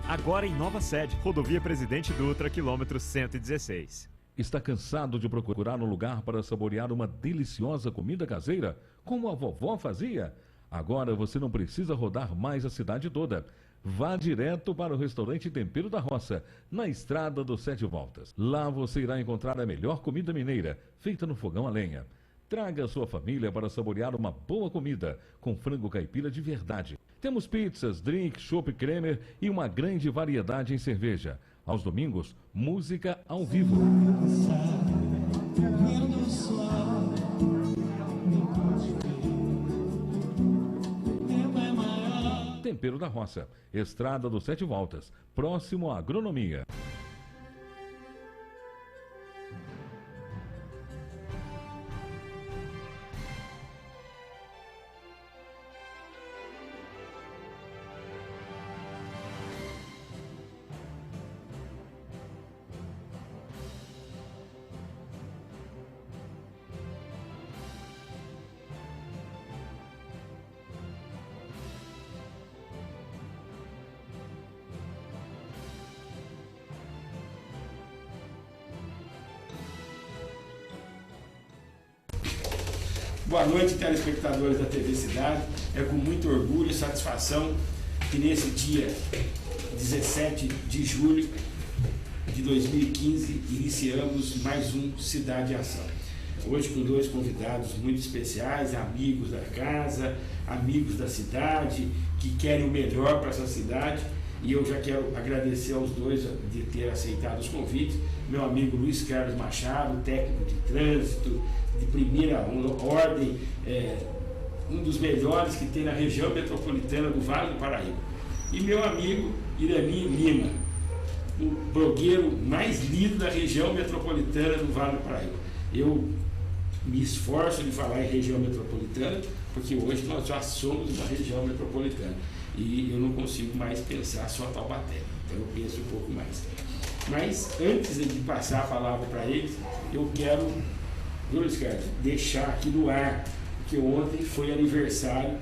Agora em nova sede, Rodovia Presidente Dutra, quilômetro 116. Está cansado de procurar um lugar para saborear uma deliciosa comida caseira, como a vovó fazia? Agora você não precisa rodar mais a cidade toda. Vá direto para o restaurante Tempero da Roça, na Estrada dos Sete Voltas. Lá você irá encontrar a melhor comida mineira, feita no fogão a lenha. Traga a sua família para saborear uma boa comida, com frango caipira de verdade. Temos pizzas, drinks, chopp cremer e uma grande variedade em cerveja. Aos domingos, música ao vivo. Tempero da Roça, Estrada dos Sete Voltas, próximo à Agronomia. Boa noite, telespectadores da TV Cidade. É com muito orgulho e satisfação que nesse dia 17 de julho de 2015 iniciamos mais um Cidade em Ação. Hoje com dois convidados muito especiais, amigos da casa, amigos da cidade, que querem o melhor para essa cidade. E eu já quero agradecer aos dois de ter aceitado os convites. Meu amigo Luiz Carlos Machado, técnico de trânsito, de primeira ordem, um dos melhores que tem na região metropolitana do Vale do Paraíba. E meu amigo Irani Lima, o blogueiro mais lido da região metropolitana do Vale do Paraíba. Eu me esforço de falar em região metropolitana, porque hoje nós já somos uma região metropolitana. E eu não consigo mais pensar só Taubaté, então eu penso um pouco mais. Mas antes de passar a palavra para eles, eu quero, Luiz Carlos, deixar aqui no ar, porque ontem foi aniversário.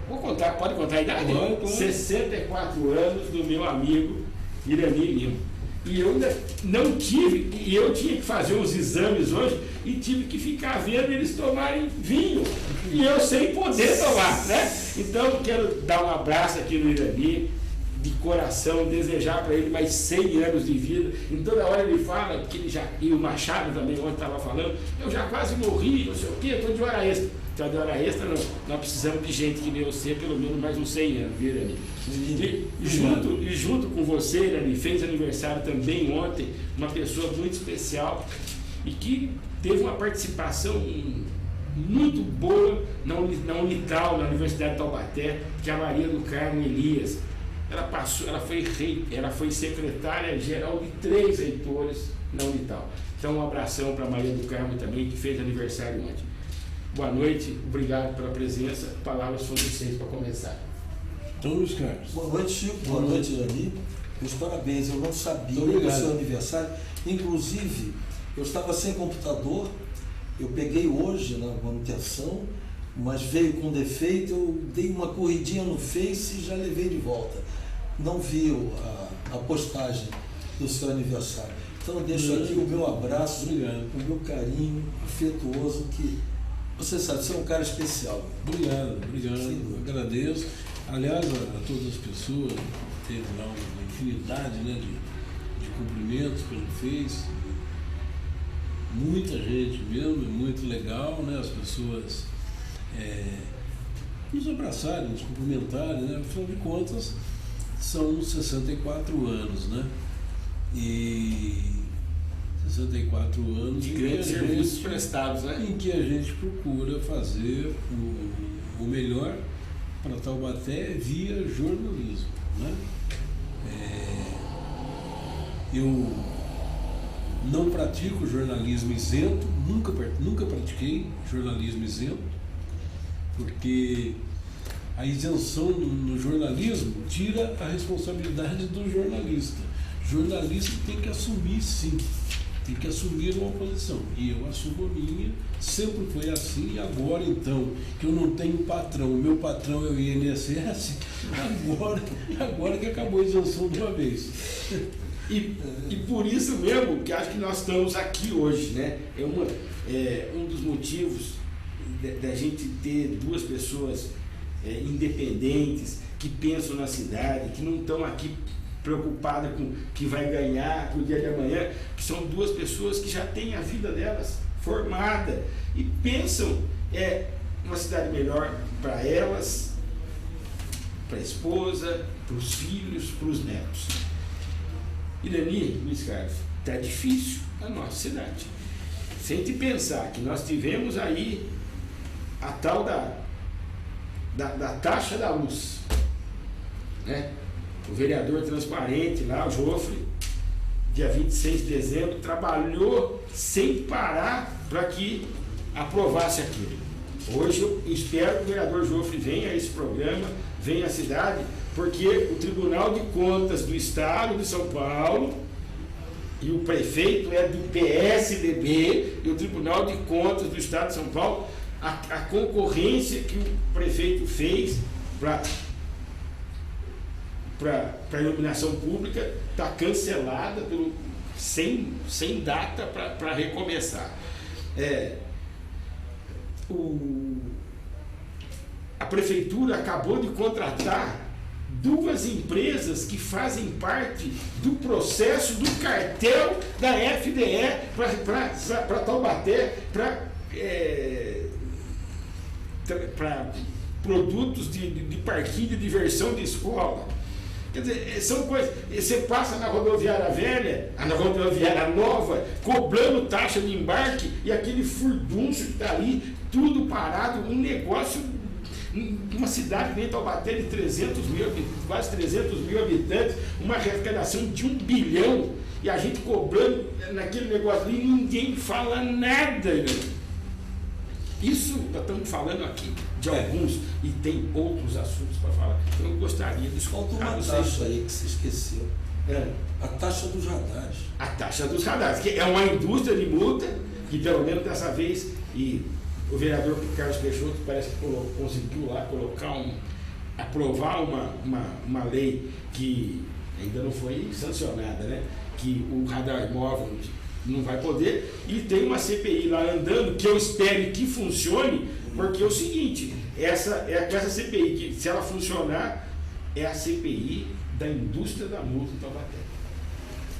Vou contar, pode contar a idade? 64 anos do meu amigo Irani Lima. E eu ainda não tive, e eu tinha que fazer uns exames hoje e tive que ficar vendo eles tomarem vinho. E eu sem poder tomar, né? Então eu quero dar um abraço aqui no Irani, de coração, desejar para ele mais 100 anos de vida. Em toda hora ele fala que ele já, e o Machado também ontem estava falando, eu já quase morri, não sei o quê, estou de hora extra. Então de hora extra não, nós precisamos de gente que nem você, pelo menos mais uns 100 anos, viu, Irani? E junto com você, Irani, fez aniversário também ontem, uma pessoa muito especial e que teve uma participação muito boa na Unital, na Universidade de Taubaté, que é a Maria do Carmo Elias. Ela foi secretária-geral de 3 reitores na Unital. Então, um abração para a Maria do Carmo também, que fez aniversário ontem. Boa noite, obrigado pela presença. Palavras são de vocês para começar. Então, Luiz Carlos. Boa noite, Chico. Boa noite, Irani. Meus parabéns. Eu não sabia do seu aniversário. Inclusive, eu estava sem computador. Eu peguei hoje na manutenção, mas veio com defeito. Eu dei uma corridinha no Face e já levei de volta. Não vi a postagem do seu aniversário. Então, eu deixo aqui o meu abraço, o meu carinho afetuoso, que você sabe, você é um cara especial. Obrigado. Eu agradeço. Aliás, a todas as pessoas, teve lá uma infinidade, né, de cumprimentos que ele fez. Muita gente mesmo, muito legal, né? As pessoas nos abraçarem, nos cumprimentarem, né? Afinal de contas, são 64 anos, né? E 64 anos de grandes serviços prestados, né? Em que a gente procura fazer o melhor para Taubaté via jornalismo, né? Eu não pratico jornalismo isento, nunca pratiquei jornalismo isento, porque a isenção no jornalismo tira a responsabilidade do jornalista. O jornalista tem que assumir, sim, tem que assumir uma posição. E eu assumo a minha, sempre foi assim, e agora então, que eu não tenho patrão, o meu patrão é o INSS, agora que acabou a isenção de uma vez. E por isso mesmo que acho que nós estamos aqui hoje, né? Um dos motivos da gente ter duas pessoas independentes, que pensam na cidade, que não estão aqui preocupadas com o que vai ganhar para o dia de amanhã, que são duas pessoas que já têm a vida delas formada e pensam uma cidade melhor para elas, para a esposa, para os filhos, para os netos. Irani, Luiz Carlos, está difícil a nossa cidade. Se a gente pensar que nós tivemos aí a tal da taxa da luz, né? O vereador transparente lá, o Jofre, dia 26 de dezembro, trabalhou sem parar para que aprovasse aquilo. Hoje eu espero que o vereador Jofre venha a esse programa, venha à cidade, porque o Tribunal de Contas do Estado de São Paulo e o prefeito é do PSDB, e o Tribunal de Contas do Estado de São Paulo, a concorrência que o prefeito fez para a iluminação pública está cancelada sem data para recomeçar. A prefeitura acabou de contratar duas empresas que fazem parte do processo do cartel da FDE para Taubaté, para produtos de parquinho de diversão de escola. Quer dizer, são coisas. Você passa na rodoviária velha, na rodoviária nova, cobrando taxa de embarque, e aquele furdúncio que está ali, tudo parado, um negócio. Uma cidade que nem Taubaté de quase 300 mil habitantes, uma arrecadação de 1 bilhão, e a gente cobrando naquele negócio ali, ninguém fala nada. Isso nós estamos falando aqui de alguns, e tem outros assuntos para falar. Eu gostaria de escutar. Falta uma taxa aí que você esqueceu. A taxa dos radares. A taxa dos radares, que é uma indústria de multa, que pelo menos dessa vez, e o vereador Carlos Peixoto parece que conseguiu lá aprovar uma lei que ainda não foi sancionada, né? Que o radar móvel não vai poder, e tem uma CPI lá andando, que eu espero que funcione, porque é o seguinte, essa CPI, que se ela funcionar, é a CPI da indústria da multa em Taubaté.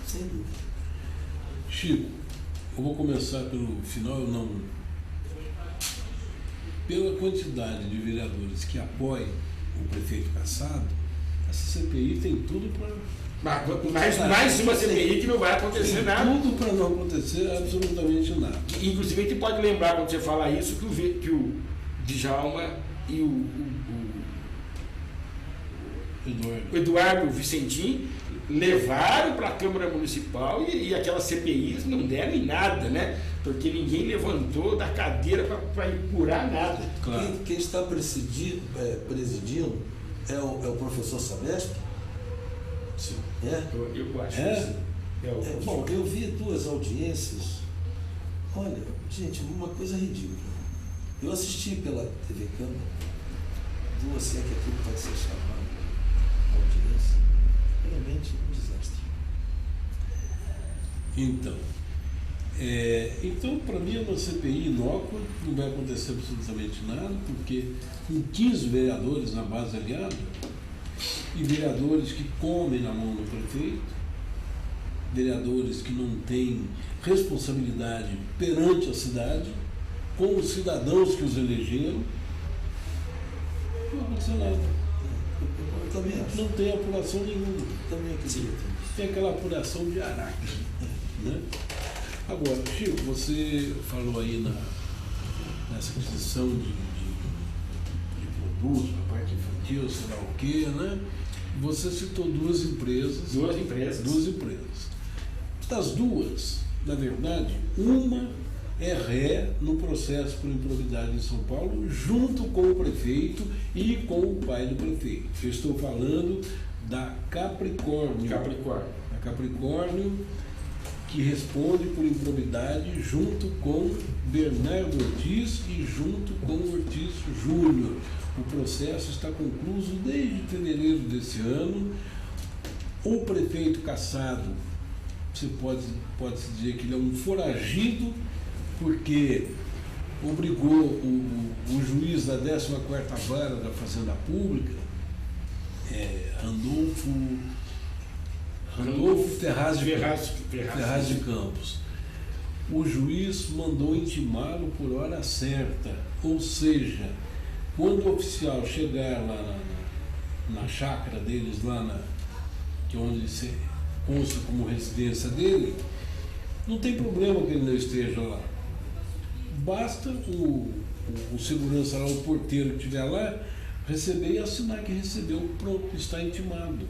Sem dúvida. Chico, eu vou começar pelo final, pela quantidade de vereadores que apoiam o prefeito Kassab, essa CPI tem tudo para... Mais uma CPI que não vai acontecer nada. Tudo para não acontecer absolutamente nada. Inclusive, a gente pode lembrar, quando você fala isso, que o Djalma e o Eduardo Vicentim levaram para a Câmara Municipal e aquelas CPIs não deram em nada, né? Porque ninguém levantou da cadeira para apurar nada. Claro. Quem está presidindo é o professor Sabesp? Sim. Eu acho que sim. Bom, eu vi duas audiências. Olha, gente, uma coisa ridícula. Eu assisti pela TV Câmara, duas, se é que aquilo pode ser chamado audiência, realmente um desastre. Então, para mim é uma CPI inócua, não vai acontecer absolutamente nada, porque com 15 vereadores na base aliada, e vereadores que comem na mão do prefeito, vereadores que não têm responsabilidade perante a cidade, com os cidadãos que os elegeram, não vai acontecer nada. Eu também acho. Não tem apuração nenhuma. Também acredito. Tem aquela apuração de araque. Né? Agora, Chico, você falou aí nessa aquisição de produtos, na parte infantil, sei lá o quê, né? Você citou duas empresas. Duas empresas. Das duas, na verdade, uma é ré no processo por improbidade em São Paulo, junto com o prefeito e com o pai do prefeito. Eu estou falando da Capricórnio. Da Capricórnio, que responde por improbidade junto com Bernardo Ortiz e junto com Ortiz Júnior. O processo está concluído desde fevereiro desse ano. O prefeito cassado, você pode-se dizer que ele é um foragido, porque obrigou o juiz da 14ª Vara da Fazenda Pública, Randolfo Ferraz de Campos. O juiz mandou intimá-lo por hora certa, ou seja, quando o oficial chegar lá na chácara deles, que é onde se consta como residência dele, não tem problema que ele não esteja lá. Basta o segurança lá, o porteiro que estiver lá, receber e assinar que recebeu, pronto, está intimado.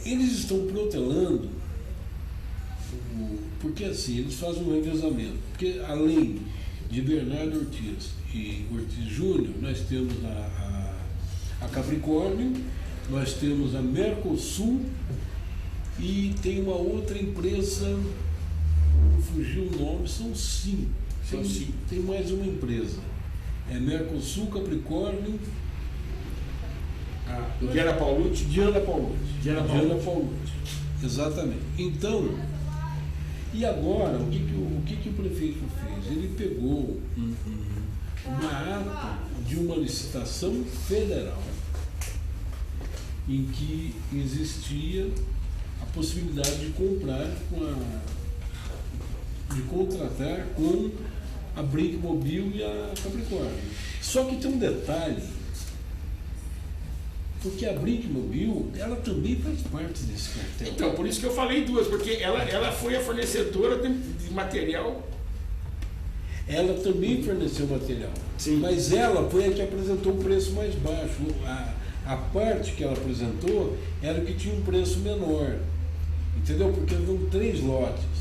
Eles estão protelando, porque assim, eles fazem um revezamento, porque além de Bernardo Ortiz e Ortiz Júnior, nós temos a Capricórnio, nós temos a Mercosul e tem uma outra empresa, fugiu o nome, são 5. Tem mais uma empresa. Mercosul, Capricórnio. Diana Paulucci. Exatamente. Então, e agora, o que o prefeito fez? Ele pegou uma ata de uma licitação federal em que existia a possibilidade de contratar com a Brinkmobil e a Capricórnio. Só que tem um detalhe, porque a Brinkmobil, ela também faz parte desse cartel. Então, por isso que eu falei duas, porque ela foi a fornecedora de material. Ela também forneceu material, sim, mas ela foi a que apresentou o preço mais baixo. A parte que ela apresentou era o que tinha um preço menor, entendeu? Porque eram 3 lotes.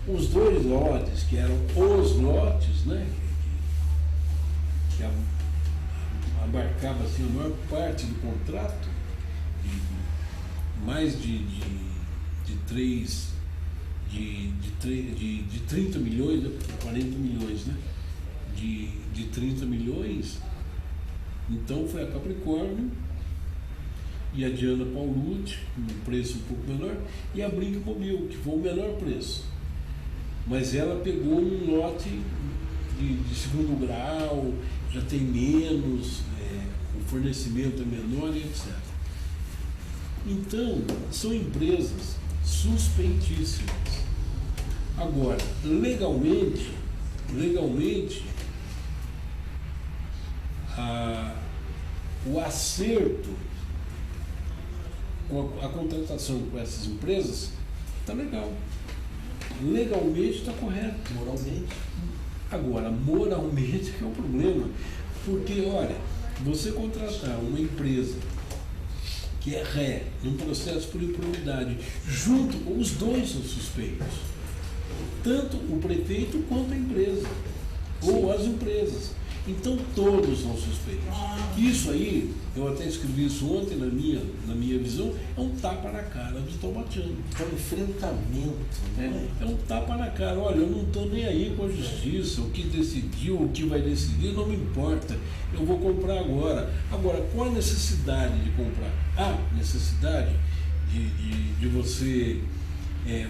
Os 2 lotes, que eram os lotes, né, que abarcava assim, a maior parte do contrato, mais de 30 milhões, 40 milhões, né? De 30 milhões, então foi a Capricórnio e a Diana Paulucci, um preço um pouco menor, e a Brinkmobil, que foi o menor preço. Mas ela pegou um lote de segundo grau, já tem menos, o fornecimento é menor e etc. Então, são empresas suspeitíssimas. Agora, legalmente, o acerto com a contratação com essas empresas está legal. Legalmente está correto. Moralmente. Agora, moralmente que é o problema. Porque, olha, você contratar uma empresa que é ré num processo por improbidade, junto com os dois são suspeitos, tanto o prefeito quanto a empresa, ou as empresas. Então todos são suspeitos. Isso aí, eu até escrevi isso ontem na minha visão, é um tapa na cara dos tombatianos. É um enfrentamento. É um tapa na cara. Olha, eu não estou nem aí com a justiça, o que decidiu, o que vai decidir, não me importa. Eu vou comprar agora. Agora, qual a necessidade de comprar? Há necessidade de você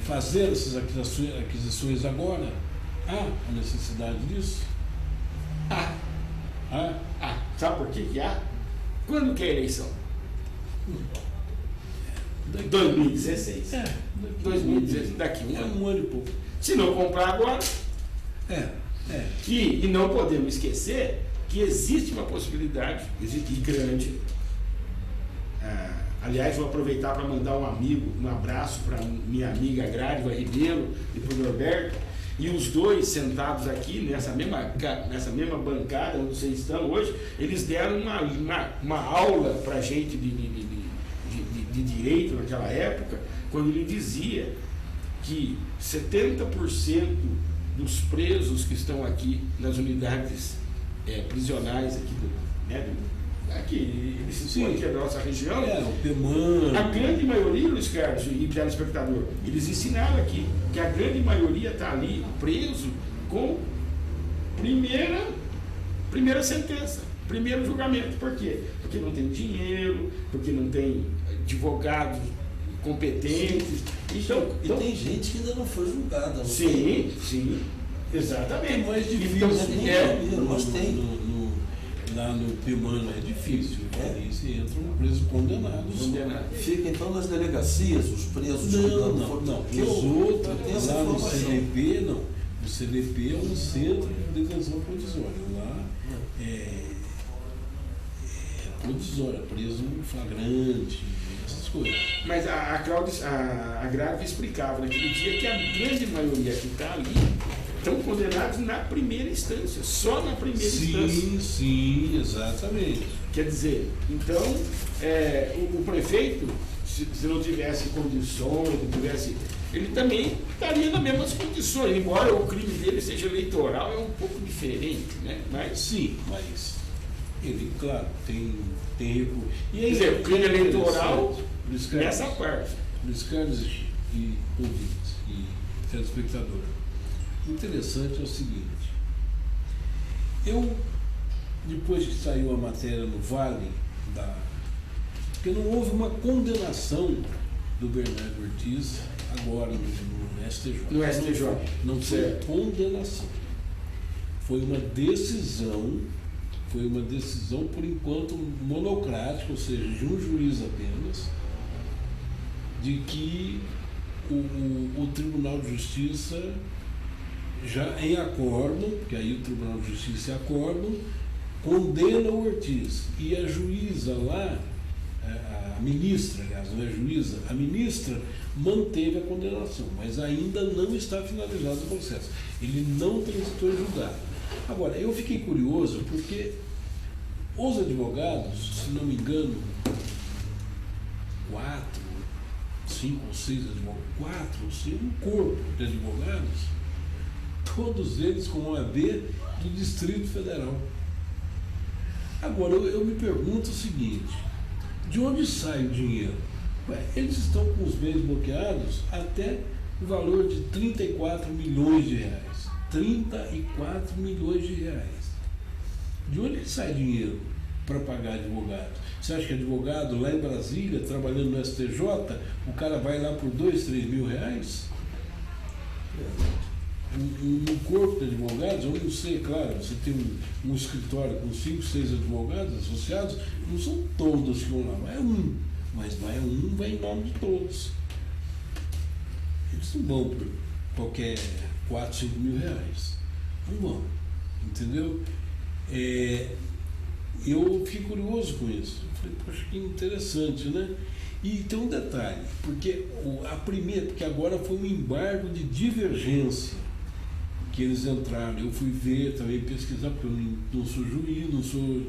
fazer essas aquisições agora? Há a necessidade disso? Sabe por que há? Quando que é a eleição? 2016. 2016, daqui um ano. Um ano e pouco. Se não comprar agora. E não podemos esquecer que existe uma possibilidade, existe grande. Aliás, vou aproveitar para mandar um abraço para minha amiga Grádiva Ribeiro e para o Norberto. E os dois sentados aqui, nessa mesma bancada onde vocês estão hoje, eles deram uma aula para a gente de direito naquela época, quando ele dizia que 70% dos presos que estão aqui nas unidades prisionais aqui aqui, ele citou aqui a nossa região, o PEMAN. a grande maioria, Luiz Carlos e telespectador, eles ensinaram aqui que a grande maioria está ali preso com primeira sentença, primeiro julgamento. Por quê? Porque não tem dinheiro, porque não tem advogados competentes. Então, E tem gente que ainda não foi julgada. Não sim, sim, exatamente. É mais difícil. Então, mas tem. Lá no PEMAN é difícil. Aí você entra no preso condenados. Fica então nas delegacias, os presos que Não. Os outros, lá no CDP, não. O CDP é um centro de detenção provisória. Lá é provisória, preso flagrante, essas coisas. Mas a Grave explicava naquele dia que a grande maioria que está ali estão condenados na primeira instância, só na primeira instância. Sim, exatamente. Quer dizer, então, o prefeito, se não tivesse condições, ele também estaria nas mesmas condições, embora o crime dele seja eleitoral, é um pouco diferente, né? Mas, sim, mas ele, claro, tem recurso. Quer dizer, o crime eleitoral nessa parte. Luiz Carlos e ouvintes e telespectador. O interessante é o seguinte, depois que saiu a matéria no Vale, porque não houve uma condenação do Bernardo Ortiz agora no STJ. No STJ. Não foi condenação. Foi uma decisão, por enquanto, monocrática, ou seja, de um juiz apenas, de que o Tribunal de Justiça, já em acordo, porque aí o Tribunal de Justiça em acordo, condena o Ortiz. E a juíza lá, a ministra, aliás, não é juíza, a ministra manteve a condenação, mas ainda não está finalizado o processo. Ele não transitou em julgado. Agora, eu fiquei curioso porque os advogados, se não me engano, 5 ou 6 advogados, 4 ou 5, um corpo de advogados, todos eles com OAB do Distrito Federal. Agora, eu me pergunto o seguinte, de onde sai o dinheiro? Eles estão com os bens bloqueados até o valor de 34 milhões de reais. 34 milhões de reais. De onde que sai dinheiro para pagar advogado? Você acha que advogado lá em Brasília, trabalhando no STJ, o cara vai lá por 2, 3 mil reais? Um corpo de advogados, eu não sei, claro, você tem um escritório com 5, 6 advogados associados, não são todos que vão lá, vai um, mas vai um, vai em nome de todos. Eles não vão por qualquer 4, 5 mil reais. Não vão, entendeu? Eu fiquei curioso com isso. Eu falei, poxa, que interessante, né? E tem um detalhe, porque porque agora foi um embargo de divergência que eles entraram. Eu fui ver, também pesquisar, porque eu não sou juiz, não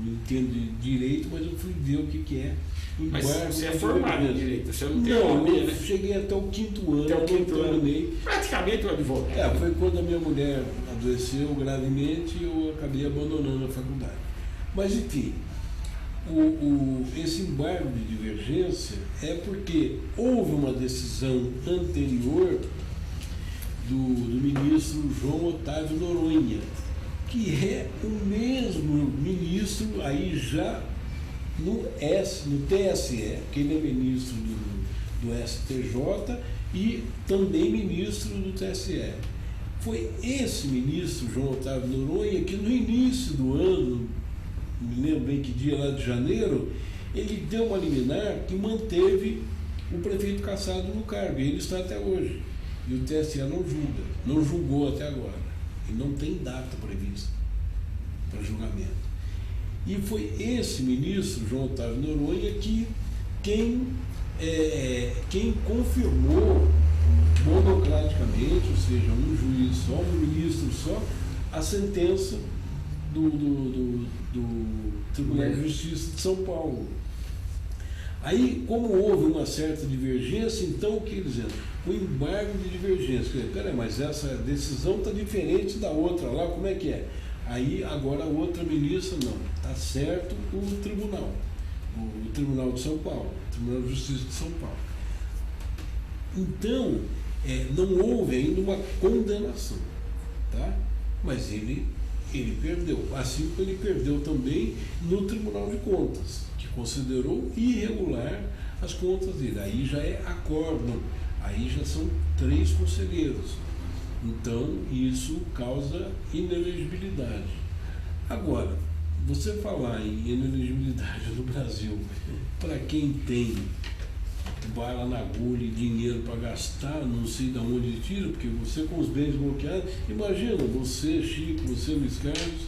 entendo de direito, mas eu fui ver o que é. Mas você é formado em direito, você não tem OAB, né? Eu cheguei até o 5º ano, até o 5º ano. Terminei. Praticamente um advogado. Foi quando a minha mulher adoeceu gravemente e eu acabei abandonando a faculdade. Mas, enfim, esse embargo de divergência é porque houve uma decisão anterior do ministro João Otávio Noronha, que é o mesmo ministro aí já no TSE, que ele é ministro do STJ e também ministro do TSE. Foi esse ministro, João Otávio Noronha, que no início do ano, me lembro bem que dia lá de janeiro, ele deu uma liminar que manteve o prefeito Cassado no cargo, e ele está até hoje. E o TSE não julgou até agora. E não tem data prevista para julgamento. E foi esse ministro, João Otávio Noronha, quem confirmou monocraticamente, ou seja, um juiz só, um ministro só, a sentença do Tribunal de Justiça de São Paulo. Aí, como houve uma certa divergência, então o que eles dizem? O embargo de divergência. Peraí, mas essa decisão está diferente da outra lá, como é que é? Aí agora a outra ministra, não, está certo o tribunal de São Paulo, o Tribunal de Justiça de São Paulo. Então, não houve ainda uma condenação, tá? Mas ele perdeu, assim como ele perdeu também no Tribunal de Contas, que considerou irregular as contas dele. Aí já é acórdão, aí já são 3 conselheiros. Então, isso causa inelegibilidade. Agora, você falar em inelegibilidade no Brasil, para quem tem bala na agulha e dinheiro para gastar, não sei de onde tira, porque você com os bens bloqueados, imagina, você, Chico, você, Luiz Carlos,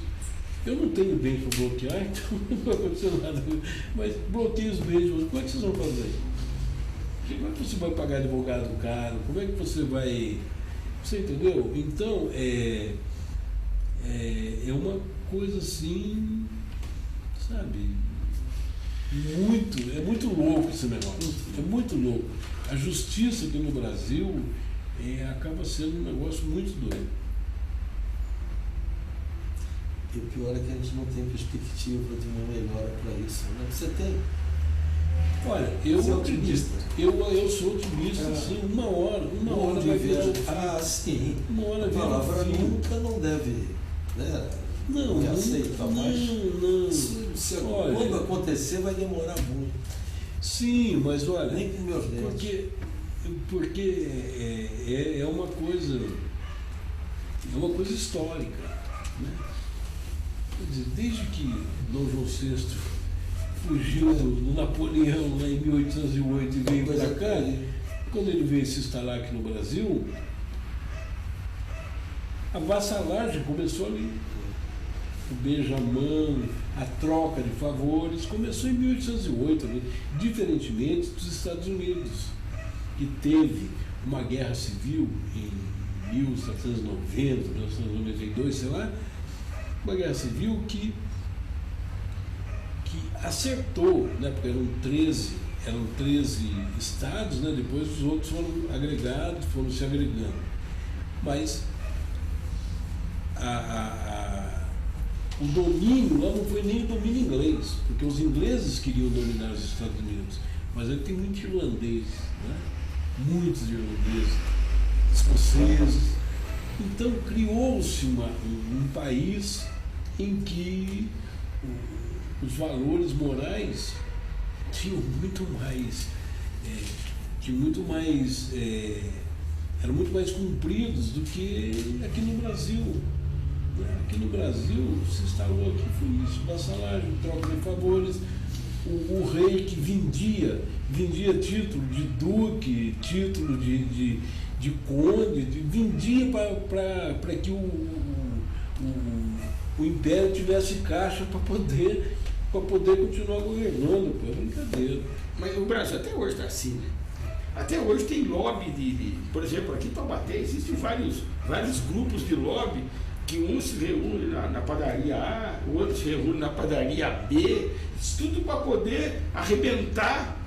eu não tenho bens para bloquear, então não vai acontecer nada, mas bloqueia os bens, como é que vocês vão fazer? Como é que você vai pagar advogado caro? Como é que você vai... Você entendeu? Então, é uma coisa assim, sabe, é muito louco esse negócio, é muito louco. A justiça aqui no Brasil acaba sendo um negócio muito doido. E o pior é que a gente não tem perspectiva de uma melhora para isso, né? Você tem? Olha, eu Você é acredito. otimista? Eu sou otimista, sim. Uma hora vai ver. Sim. Uma hora A palavra vira. nunca não deve, né? Não aceita mais. Não. Olha, Quando acontecer vai demorar muito. Sim, mas olha, Nem com meus dedos. porque é uma coisa histórica, né? Quer dizer, desde que Dom João VI fugiu do Napoleão lá em 1808 e veio para cá, quando ele veio se instalar aqui no Brasil, a vassalagem começou ali. O beijamão, a troca de favores, começou em 1808, né? Diferentemente dos Estados Unidos, que teve uma guerra civil em 1790, 1992, sei lá, uma guerra civil que acertou, né? Porque eram 13 estados, né? Depois os outros foram agregados, foram se agregando. Mas o domínio lá não foi nem o domínio inglês, porque os ingleses queriam dominar os Estados Unidos, mas ele tem muito irlandês, né? Muitos irlandeses, escoceses. Então criou-se um país em que os valores morais tinham muito mais, eram muito mais cumpridos do que aqui no Brasil. Aqui no Brasil se instalou aqui, foi isso, vassalagem, troca de favores, o rei que vendia título de duque, título de conde, vendia para que o império tivesse caixa para poder continuar governando, pô, é brincadeira. Mas o Brasil até hoje está assim, né? Até hoje tem lobby por exemplo, aqui em Taubaté existem vários grupos de lobby, que um se reúne na padaria A, o outro se reúne na padaria B, isso tudo para poder arrebentar,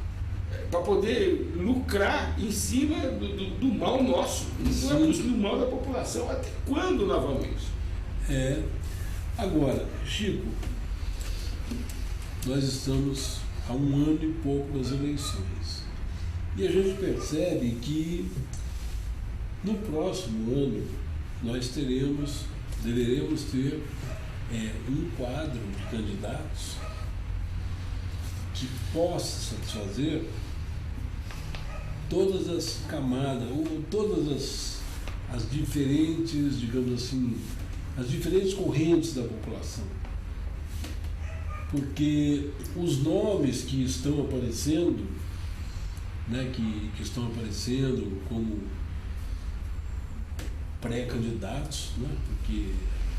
para poder lucrar em cima do mal nosso, do mal da população. Até quando nós vamos isso? Agora, Chico, nós estamos há 1 ano e pouco das eleições e a gente percebe que no próximo ano nós deveremos ter um quadro de candidatos que possa satisfazer todas as camadas, ou todas as diferentes, digamos assim, as diferentes correntes da população. Porque os nomes que estão aparecendo, né, que estão aparecendo como pré-candidatos, né, porque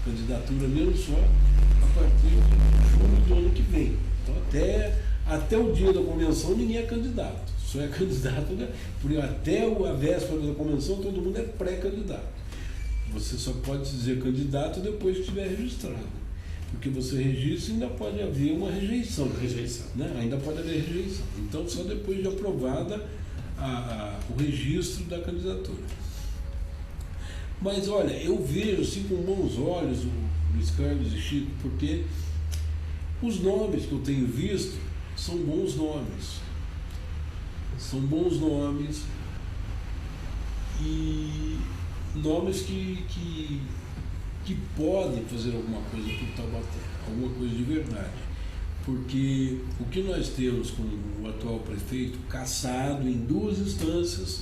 candidatura mesmo só a partir de julho do ano que vem. Então até o dia da convenção ninguém é candidato, só é candidato, né, porque até a véspera da convenção todo mundo é pré-candidato. Você só pode dizer candidato depois que estiver registrado. Porque você registra ainda pode haver uma rejeição. Né? Ainda pode haver rejeição. Então só depois de aprovada o registro da candidatura. Mas olha, eu vejo assim com bons olhos Luiz Carlos e Chico, porque os nomes que eu tenho visto são bons nomes. São bons nomes e nomes que podem fazer alguma coisa por Taubaté, alguma coisa de verdade. Porque o que nós temos com o atual prefeito, cassado em 2 instâncias,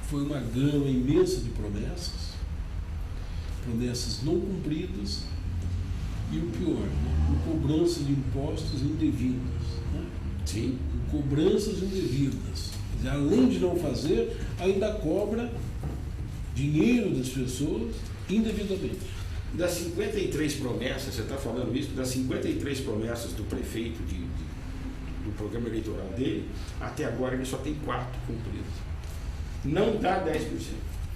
foi uma gama imensa de promessas não cumpridas e o pior, né? Cobrança de impostos indevidos. Né? Sim. Cobranças indevidas. Quer dizer, além de não fazer, ainda cobra dinheiro das pessoas indevidamente. Das 53 promessas, você está falando isso, das 53 promessas do prefeito do programa eleitoral dele, até agora ele só tem 4 cumpridas. Não dá 10%.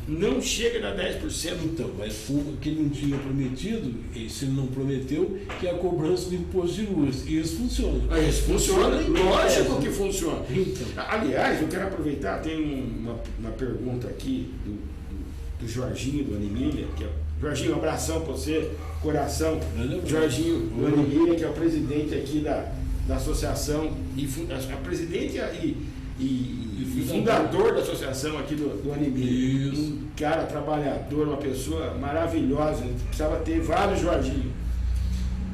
Não chega a dar 10%. Então, mas o que ele não tinha prometido, se ele não prometeu, que é a cobrança do imposto de luz. E isso funciona. Isso funciona, lógico que funciona. Então. Aliás, eu quero aproveitar, tem uma pergunta aqui do Jorginho, do Animilha, que é Jorginho, um abração para você, coração. Jorginho do Animilha, que é o presidente aqui da associação, a presidente e fundador da associação aqui do Animilha. Um cara trabalhador, uma pessoa maravilhosa, precisava ter vários Jorginho.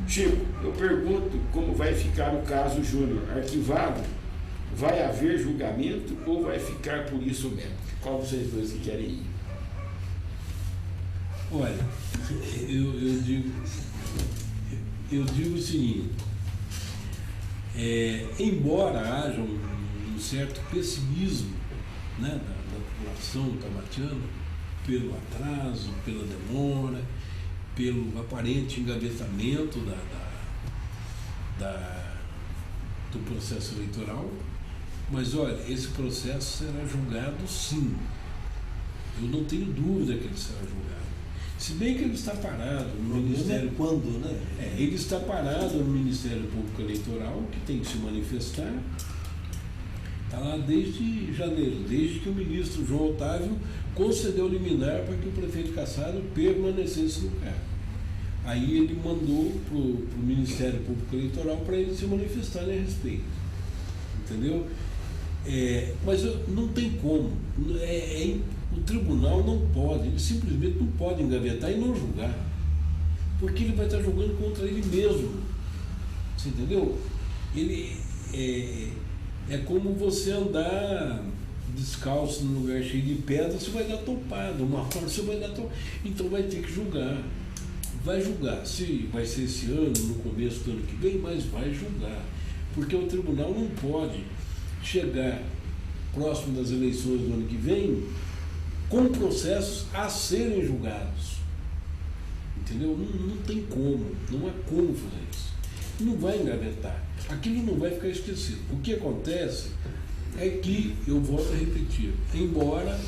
Chico, eu pergunto como vai ficar o caso Júnior. Arquivado? Vai haver julgamento ou vai ficar por isso mesmo? Qual vocês dois que querem ir? Olha, eu digo o seguinte, embora haja um certo pessimismo, né, da população taubatiana pelo atraso, pela demora, pelo aparente engavetamento do processo eleitoral, mas olha, esse processo será julgado sim. Eu não tenho dúvida que ele será julgado. Se bem que ele está parado no Ministério... Quando, né? Ele está parado no Ministério Público Eleitoral, que tem que se manifestar. Está lá desde janeiro, desde que o ministro João Otávio concedeu liminar para que o prefeito Cassado permanecesse no cargo. Aí ele mandou para o Ministério Público Eleitoral para eles se manifestarem a respeito. Entendeu? Mas não tem como. O tribunal não pode, ele simplesmente não pode engavetar e não julgar. Porque ele vai estar julgando contra ele mesmo. Você entendeu? Ele é como você andar descalço num lugar cheio de pedra, você vai dar topada, uma hora você vai dar topada. Então vai ter que julgar. Vai julgar. Se vai ser esse ano, no começo do ano que vem, mas vai julgar. Porque o tribunal não pode chegar próximo das eleições do ano que vem com processos a serem julgados. Entendeu? Não tem como, não há como fazer isso. Não vai engavetar. Aquilo não vai ficar esquecido. O que acontece é que, eu volto a repetir, embora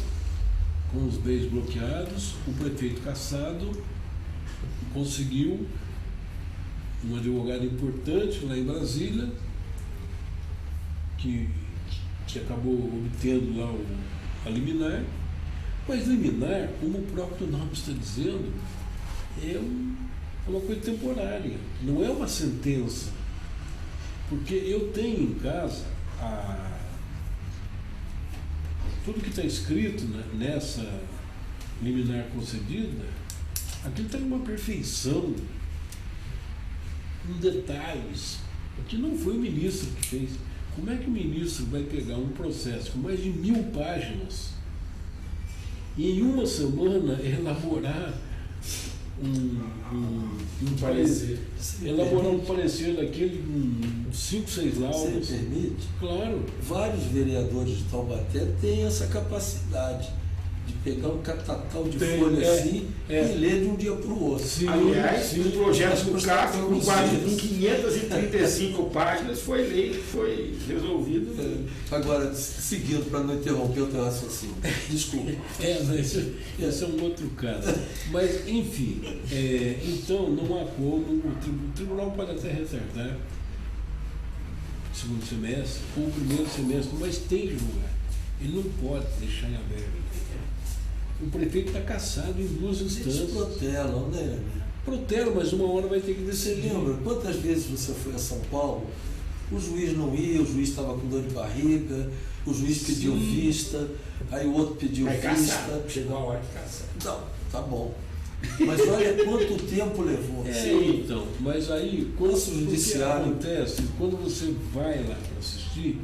com os bens bloqueados, o prefeito Cassado conseguiu um advogado importante lá em Brasília, que acabou obtendo lá a liminar. Mas liminar, como o próprio nome está dizendo, é uma coisa temporária, não é uma sentença. Porque eu tenho em casa tudo que está escrito nessa liminar concedida, aquilo está numa perfeição, em detalhes, que não foi o ministro que fez. Como é que o ministro vai pegar um processo com mais de 1000 páginas e em uma semana elaborar um parecer? Elaborar um parecer daquele com 5, 6 laudas. Você permite? Claro. Vários vereadores de Taubaté têm essa capacidade de pegar um catatal de folha assim e ler de um dia para o outro. Sim, aliás, o projeto do CAF, com quase 535 páginas, foi resolvido. Agora, seguindo, para não interromper o teu raciocínio. Desculpa. Mas esse é um outro caso. Mas, enfim, então não há como. O tribunal pode até retardar o segundo semestre ou o primeiro semestre, mas tem que julgar. Ele não pode deixar em aberto. O prefeito está cassado em 2 Eles instâncias. protelam, né? Protelo, mas uma hora vai ter que Você decidir. lembra quantas vezes você foi a São Paulo? O juiz não ia, o juiz estava com dor de barriga, o juiz pediu vista, aí o outro pediu Vai vista. caçar. Chegou a hora de caçar. Não, tá bom. Mas olha quanto tempo levou. Sim, então, mas aí, quando Nosso o que judiciário- acontece, quando você vai lá para assistir,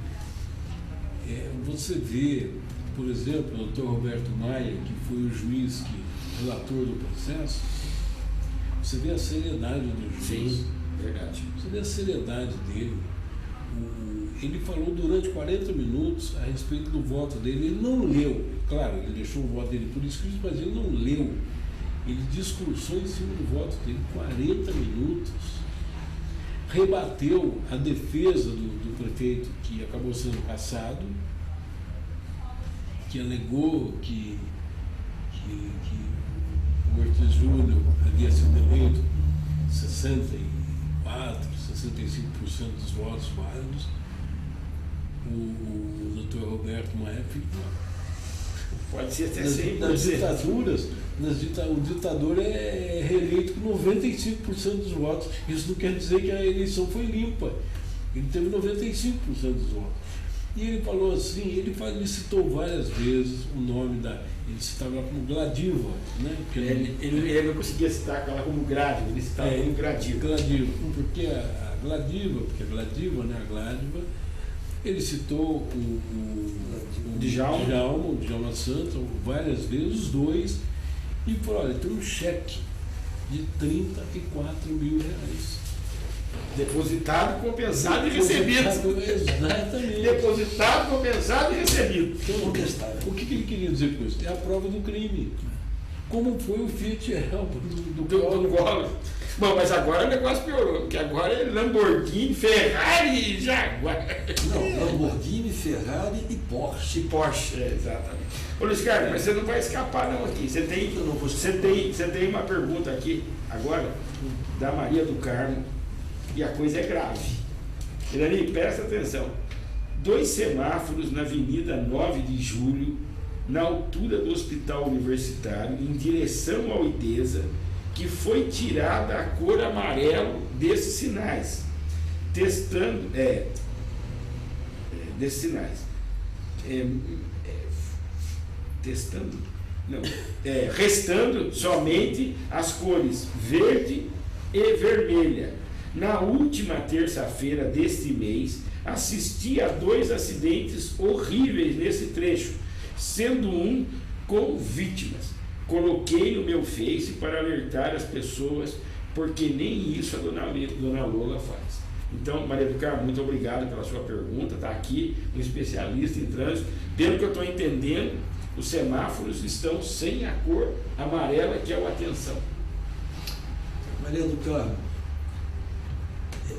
você vê, por exemplo, o doutor Roberto Maia, que foi o juiz, relator do processo, você vê a seriedade do juiz. Sim, verdade. Você vê a seriedade dele. Ele falou durante 40 minutos a respeito do voto dele. Ele não leu, claro, ele deixou o voto dele por escrito, mas ele não leu. Ele discursou em cima do voto dele 40 minutos. Rebateu a defesa do prefeito, que acabou sendo cassado, que alegou que o Ortiz Júnior havia sido eleito 64, 65% dos votos válidos. O doutor Roberto Maia ficou. Pode ser até Nas 100%. ditaduras, o ditador é reeleito com 95% dos votos. Isso não quer dizer que a eleição foi limpa. Ele teve 95% dos votos. E ele falou assim, ele citou várias vezes o nome ele citava ela como Gladiva, né? Porque Ele não conseguia citar ela como Gradiva, ele citava como Gradiva. Gladiva, porque a Gladiva, né? A Gladiva, ele citou o Djalma Santos várias vezes, os dois, e falou, olha, tem um cheque de 34 mil reais. Depositado, compensado e recebido. Exatamente. Depositado, compensado e recebido. Então, o que ele queria dizer com isso? É a prova do crime. Como foi o Fiat Elba do Collor. Bom, mas agora o negócio piorou, porque agora é Lamborghini, Ferrari e Jaguar. Não, Lamborghini, Ferrari e Porsche. E Porsche, exatamente. Ô Luiz Carlos, mas você não vai escapar não aqui. Você tem uma pergunta aqui, agora, da Maria do Carmo, e a coisa é grave. Elani, presta atenção. 2 semáforos na Avenida 9 de Julho, na altura do Hospital Universitário, em direção ao IDESA, que foi tirada a cor amarelo desses sinais. Restando somente as cores verde e vermelha. Na última terça-feira deste mês, assisti a 2 acidentes horríveis nesse trecho, sendo um com vítimas. Coloquei no meu Face para alertar as pessoas, porque nem isso a dona Lola faz. Então, Maria do Carmo, muito obrigado pela sua pergunta. Está aqui um especialista em trânsito. Pelo que eu estou entendendo, os semáforos estão sem a cor amarela, que é o atenção. Maria do Carmo,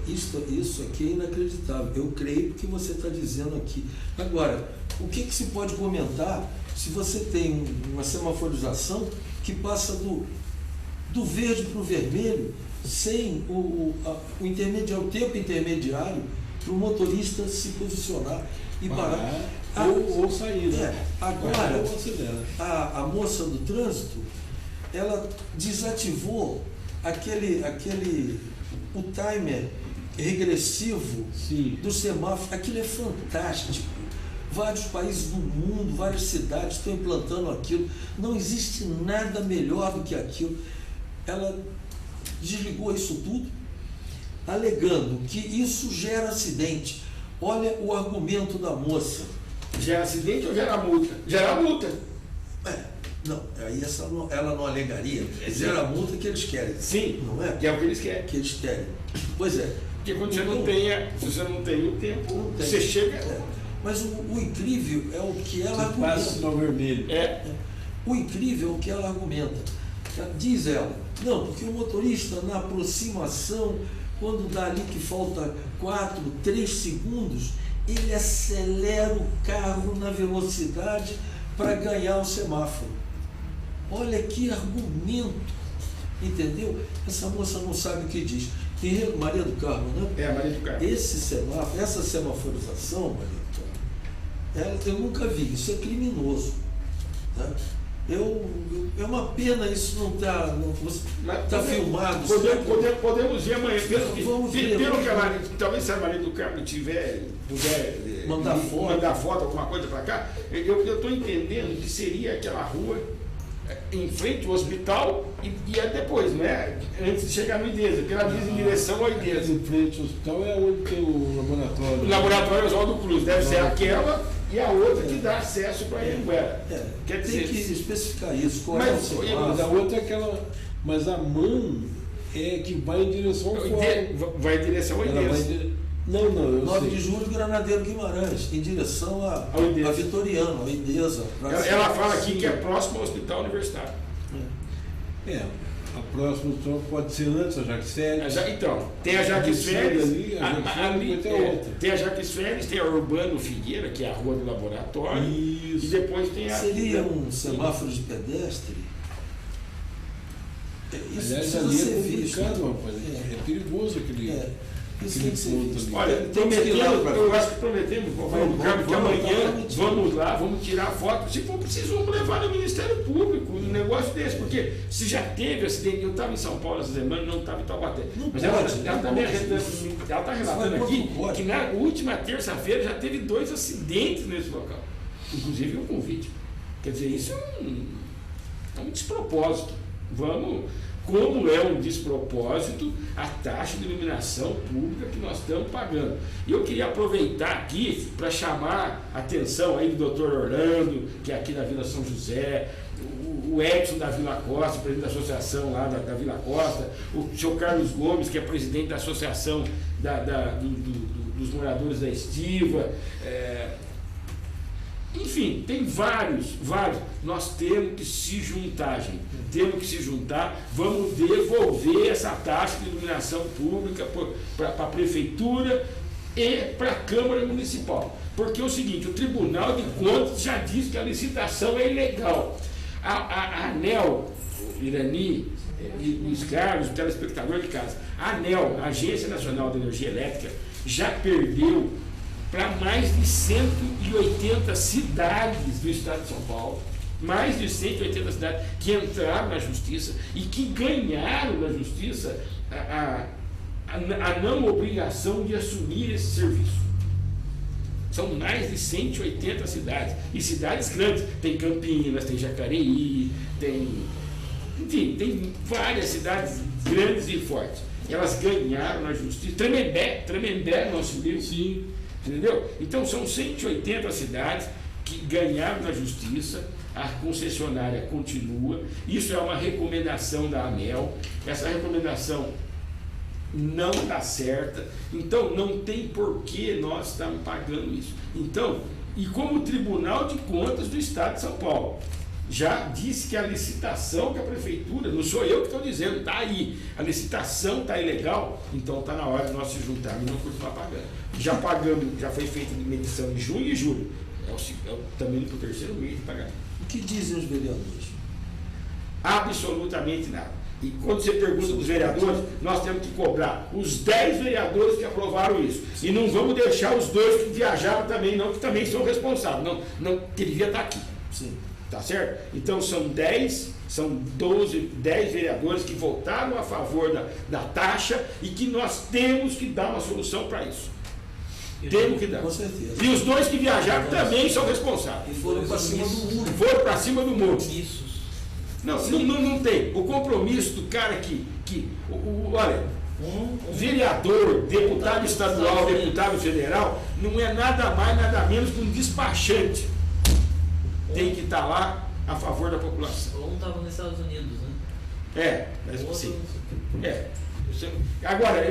isso aqui é inacreditável. Eu creio que você está dizendo aqui. Agora, o que se pode comentar se você tem uma semaforização que passa do verde para o vermelho sem o tempo intermediário para o motorista se posicionar e parar. Ou sair, né? Agora, a moça do trânsito, ela desativou o timer regressivo do semáforo. Aquilo é fantástico. Vários países do mundo, várias cidades estão implantando aquilo. Não existe nada melhor do que aquilo. Ela desligou isso tudo, alegando que isso gera acidente. Olha o argumento da moça. Gera acidente ou gera multa? Gera multa. Não, aí ela não alegaria. Gera multa que eles querem. Sim, não é? Que é o que eles querem. Que eles querem. Pois é. Porque quando você não tem, se você não tem o tempo, você chega. Mas o incrível é o que ela argumenta. Passa no vermelho. O incrível é o que ela argumenta. Diz ela, não, porque o motorista na aproximação, quando dá ali que falta 4, 3 segundos, ele acelera o carro na velocidade para ganhar o semáforo. Olha que argumento, entendeu? Essa moça não sabe o que diz. Maria do Carmo, né? Maria do Carmo. Esse semáforo, essa semaforização, Maria do Carmo, eu nunca vi, isso é criminoso. Tá? É uma pena isso não está filmado. Podemos ver amanhã. Vamos ver. Pelo que talvez se a Maria do Carmo puder mandar foto, alguma coisa para cá, eu estou entendendo que seria aquela rua em frente ao hospital e é depois, né? Antes de chegar no IDESA, porque ela diz em direção ao IDESA. Em frente ao hospital é onde tem o laboratório. O laboratório Oswaldo Cruz, deve ser aquela e a outra que dá acesso para Anhanguera. Quer dizer, tem que especificar isso. Mas a outra é aquela. Mas a mão é que vai em direção ao fórum. Vai em direção ao IDESA. Não, 9 de julho, Granadeiro Guimarães, em direção a Vitoriano, a IDESA. Ela fala aqui que é próximo ao Hospital Universitário. A próxima pode ser antes, a Jacques Félix. Então, tem a Jacques Félix, tem a Jacques Félix, tem a Urbano Figueira, que é a rua do laboratório. Isso. E depois tem a. Seria um semáforo de pedestre? Isso precisa ser visto. É perigoso aquele. Isso tem que ser visto. Olha, eu acho que prometemos, que amanhã vamos lá, vamos tirar foto. Se for preciso, vamos levar no Ministério Público um negócio desse, porque se já teve acidente, eu estava em São Paulo essa semana, não estava em Taubaté. Mas ela está relatando aqui que na última terça-feira já teve 2 acidentes nesse local, inclusive um com vítima. Quer dizer, isso é um despropósito. Como é um despropósito a taxa de iluminação pública que nós estamos pagando. E eu queria aproveitar aqui para chamar a atenção aí do doutor Orlando, que é aqui da Vila São José, o Edson da Vila Costa, presidente da associação lá da Vila Costa, o senhor Carlos Gomes, que é presidente da associação dos moradores da Estiva, enfim, tem vários. Nós temos que se juntar, gente. Temos que se juntar. Vamos devolver essa taxa de iluminação pública para a Prefeitura e para a Câmara Municipal. Porque é o seguinte, o Tribunal de Contas já disse que a licitação é ilegal. A ANEEL, o Irani, Luiz Carlos, o telespectador de casa, a ANEEL, a Agência Nacional de Energia Elétrica, já perdeu para mais de 180 cidades do estado de São Paulo, mais de 180 cidades que entraram na justiça e que ganharam na justiça a não obrigação de assumir esse serviço. São mais de 180 cidades, e cidades grandes, tem Campinas, tem Jacareí, tem várias cidades grandes e fortes. Elas ganharam na justiça. Tremembé não assumiu. Sim. Entendeu? Então são 180 cidades que ganharam na justiça, a concessionária continua, isso é uma recomendação da ANEEL, essa recomendação não está certa, então não tem por que nós estamos pagando isso. Então, e como o Tribunal de Contas do Estado de São Paulo já disse que a licitação que a Prefeitura, não sou eu que estou dizendo, está aí, a licitação está ilegal, então está na hora de nós se juntarmos e não continuar pagando. Já pagamos, já foi feita medição em junho e julho, também para o terceiro mês de pagamento. O que dizem os vereadores? Absolutamente nada. E quando você pergunta dos vereadores, nós temos que cobrar os 10 vereadores que aprovaram isso. E não vamos deixar os 2 que viajaram também, não, que também são responsáveis, não que devia estar aqui. Sim. Tá certo? Então são 10 vereadores que votaram a favor da taxa e que nós temos que dar uma solução para isso. Temos que dar. Com certeza. E os 2 que viajaram também são responsáveis. E foram para cima do muro. Foram para cima do muro. Não tem. O compromisso do cara olha, vereador, deputado estadual, deputado federal, não é nada mais, nada menos que um despachante. Tem que estar lá a favor da população. Um estava nos Estados Unidos, né? Sim. Agora,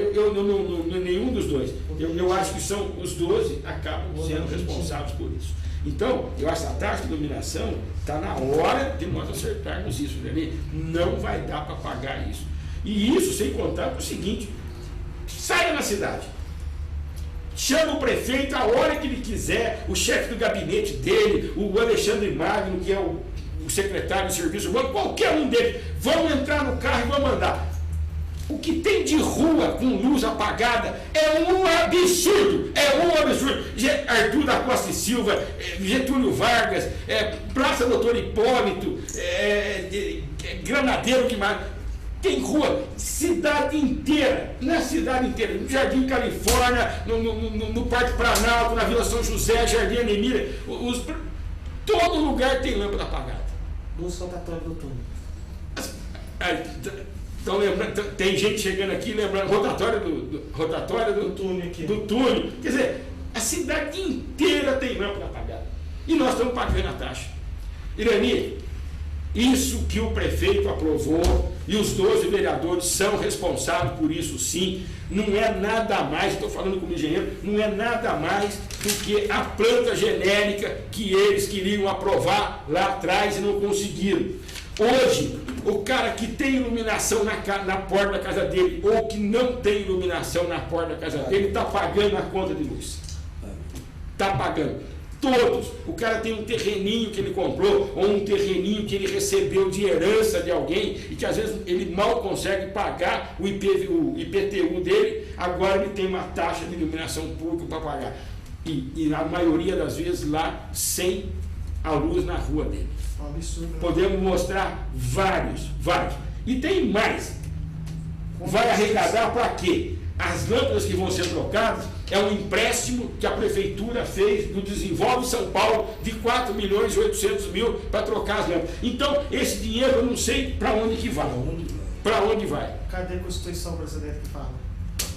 nenhum dos 2. Eu acho que são os 12 acabam sendo responsáveis por isso. Então, eu acho que a taxa de iluminação está na hora de nós acertarmos isso, né? Não vai dar para pagar isso. E isso sem contar o seguinte: saia na cidade. Chama o prefeito a hora que ele quiser, o chefe do gabinete dele, o Alexandre Magno, que é o secretário de serviço urbano, qualquer um deles. Vamos entrar no carro e vamos andar. O que tem de rua com luz apagada é um absurdo, Arthur da Costa e Silva, Getúlio Vargas, Praça Doutor Hipólito, Granadeiro, que mais? Tem rua, cidade inteira, na cidade inteira, no Jardim Califórnia, no Parque Planalto, na Vila São José, Jardim Anemira, todo lugar tem lâmpada apagada. Luz rotatória do túnel. Então, lembrando, tem gente chegando aqui lembrando rotatória do túnel aqui. Do túnel. Quer dizer, a cidade inteira tem lâmpada apagada. E nós estamos pagando a taxa. Irani, isso que o prefeito aprovou e os 12 vereadores são responsáveis por isso, sim. Não é nada mais, estou falando como engenheiro, não é nada mais do que a planta genérica que eles queriam aprovar lá atrás e não conseguiram. Hoje, o cara que tem iluminação na porta da casa dele ou que não tem iluminação na porta da casa dele está pagando a conta de luz. Está pagando. Todos. O cara tem um terreninho que ele comprou ou um terreninho que ele recebeu de herança de alguém e que às vezes ele mal consegue pagar o IPTU dele, agora ele tem uma taxa de iluminação pública para pagar. E na maioria das vezes lá sem a luz na rua dele. Podemos mostrar vários. E tem mais. Vai arrecadar para quê? As lâmpadas que vão ser trocadas é um empréstimo que a prefeitura fez do Desenvolve São Paulo de 4.800.000 para trocar as lâmpadas. Então, esse dinheiro eu não sei para onde que vai. Para onde vai? Cadê a Constituição brasileira que fala?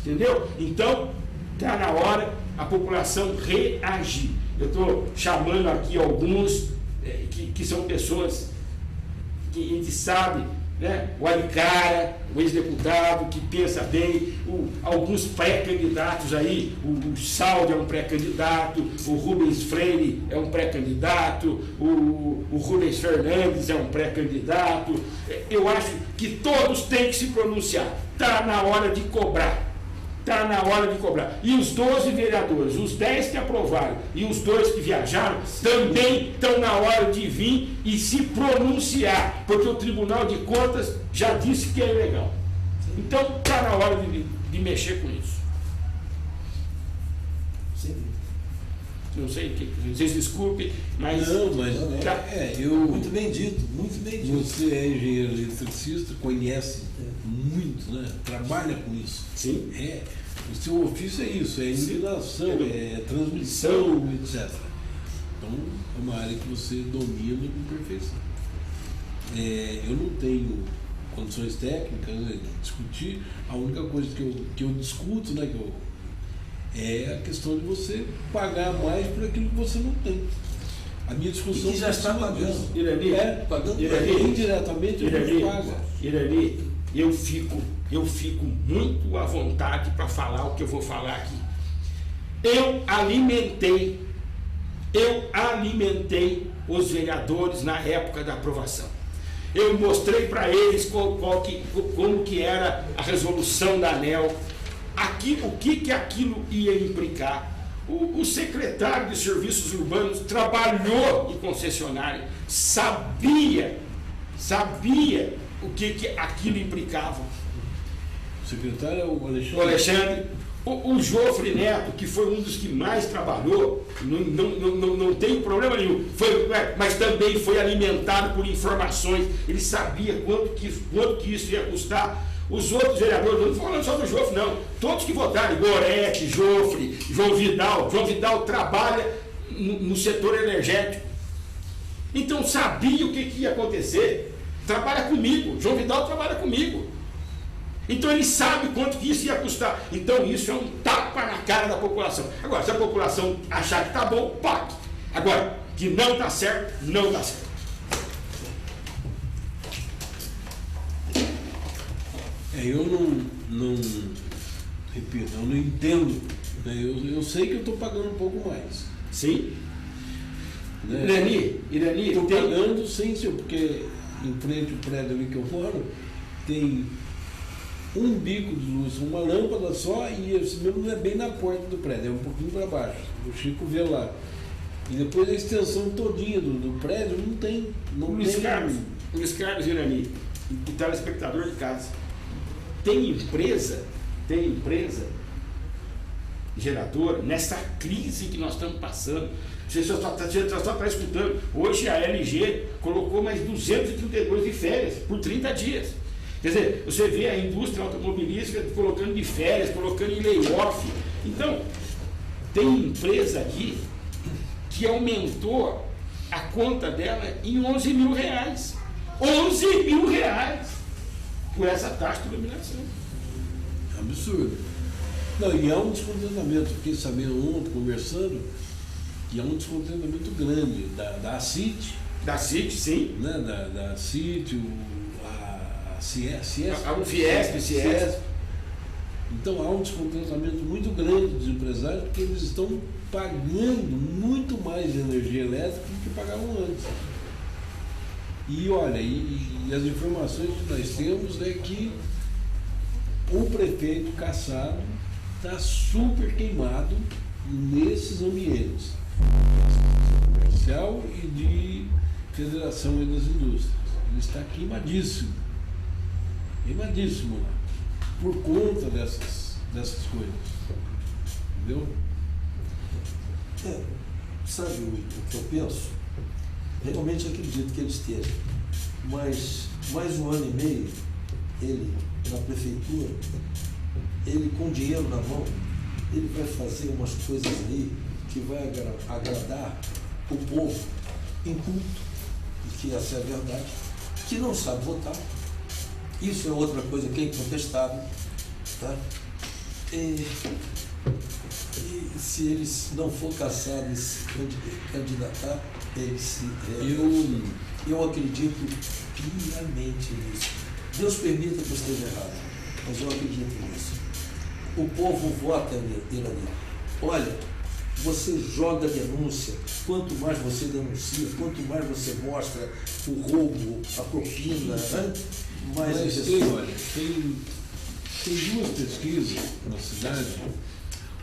Entendeu? Então, está na hora a população reagir. Eu estou chamando aqui alguns que são pessoas que a gente sabe, né? O Alicara, o ex-deputado que pensa bem, alguns pré-candidatos aí, o Saldi é um pré-candidato, o Rubens Freire é um pré-candidato, o Rubens Fernandes é um pré-candidato. Eu acho que todos têm que se pronunciar. Está na hora de cobrar. Está na hora de cobrar. E os 12 vereadores, os 10 que aprovaram e os 2 que viajaram, também estão na hora de vir e se pronunciar, porque o Tribunal de Contas já disse que é ilegal. Então está na hora de mexer com isso. Sim. Não sei, vocês desculpem, mas... Muito bem dito, muito bem dito. Você é engenheiro eletricista, conhece muito, né? Trabalha com isso. Sim. O seu ofício é isso, é iluminação, é transmissão, etc. Então, é uma área que você domina com perfeição. Eu não tenho condições técnicas de discutir, a única coisa que eu discuto, né, é a questão de você pagar mais por aquilo que você não tem. A minha discussão... E que já está pagando. Irani, indiretamente Irani, paga. Irani, eu fico muito à vontade para falar o que eu vou falar aqui. Eu alimentei os vereadores na época da aprovação. Eu mostrei para eles como que era a resolução da ANEEL, o que aquilo ia implicar. O secretário de Serviços Urbanos trabalhou em concessionária, sabia o que aquilo implicava. O secretário é o Alexandre. O Alexandre. O Jofre Neto, que foi um dos que mais trabalhou, não tem problema nenhum, mas também foi alimentado por informações, ele sabia quanto que isso ia custar. Os outros vereadores, não estou falando só do Jofre, não, todos que votaram, Gorete, Jofre, João Vidal trabalha no setor energético, então sabia o que ia acontecer, trabalha comigo, João Vidal trabalha comigo. Então ele sabe quanto que isso ia custar. Então isso é um tapa na cara da população. Agora, se a população achar que está bom, pague. Agora, que não está certo, não está certo. Eu não entendo. Eu sei que eu estou pagando um pouco mais. Sim. Né? Irani, estou pagando sem ser, porque em frente ao prédio ali que eu moro, tem um bico de luz, uma lâmpada só, e esse mesmo não é bem na porta do prédio, é um pouquinho para baixo. O Chico vê lá. E depois a extensão todinha do prédio não tem. Luiz Carlos Irani, e telespectador de casa. tem empresa geradora, nessa crise que nós estamos passando. Você só está escutando. Hoje a LG colocou mais 232 de férias por 30 dias. Quer dizer, você vê a indústria automobilística colocando de férias, colocando em layoff. Então, tem empresa aqui que aumentou a conta dela em 11 mil reais. 11 mil reais por essa taxa de iluminação. Absurdo. Não, e há um descontentamento, fiquei sabendo ontem, conversando, que há um descontentamento grande da CIT. Da CIT, sim. Né, da CIT, a Fiesp. Então há um descontentamento muito grande dos empresários, porque eles estão pagando muito mais de energia elétrica do que pagavam antes. E olha, e as informações que nós temos é que o prefeito Kassab está super queimado nesses ambientes comercial e de Federação das Indústrias. Ele está queimadíssimo lá, por conta dessas coisas. Entendeu? Sabe o que eu penso? Realmente acredito que ele esteja. Mas mais um ano e meio, ele na prefeitura, ele com dinheiro na mão, ele vai fazer umas coisas aí que vai agradar o povo inculto, que essa é a verdade, que não sabe votar. Isso é outra coisa que é incontestável. Tá? E se eles não for Kassab se candidatar, ele se eu acredito piamente nisso. Deus permita que eu esteja errado, mas eu acredito nisso. O povo vota, Irani. Olha, você joga denúncia, quanto mais você denuncia, quanto mais você mostra o roubo, a propina, né? Mas tem duas pesquisas na cidade.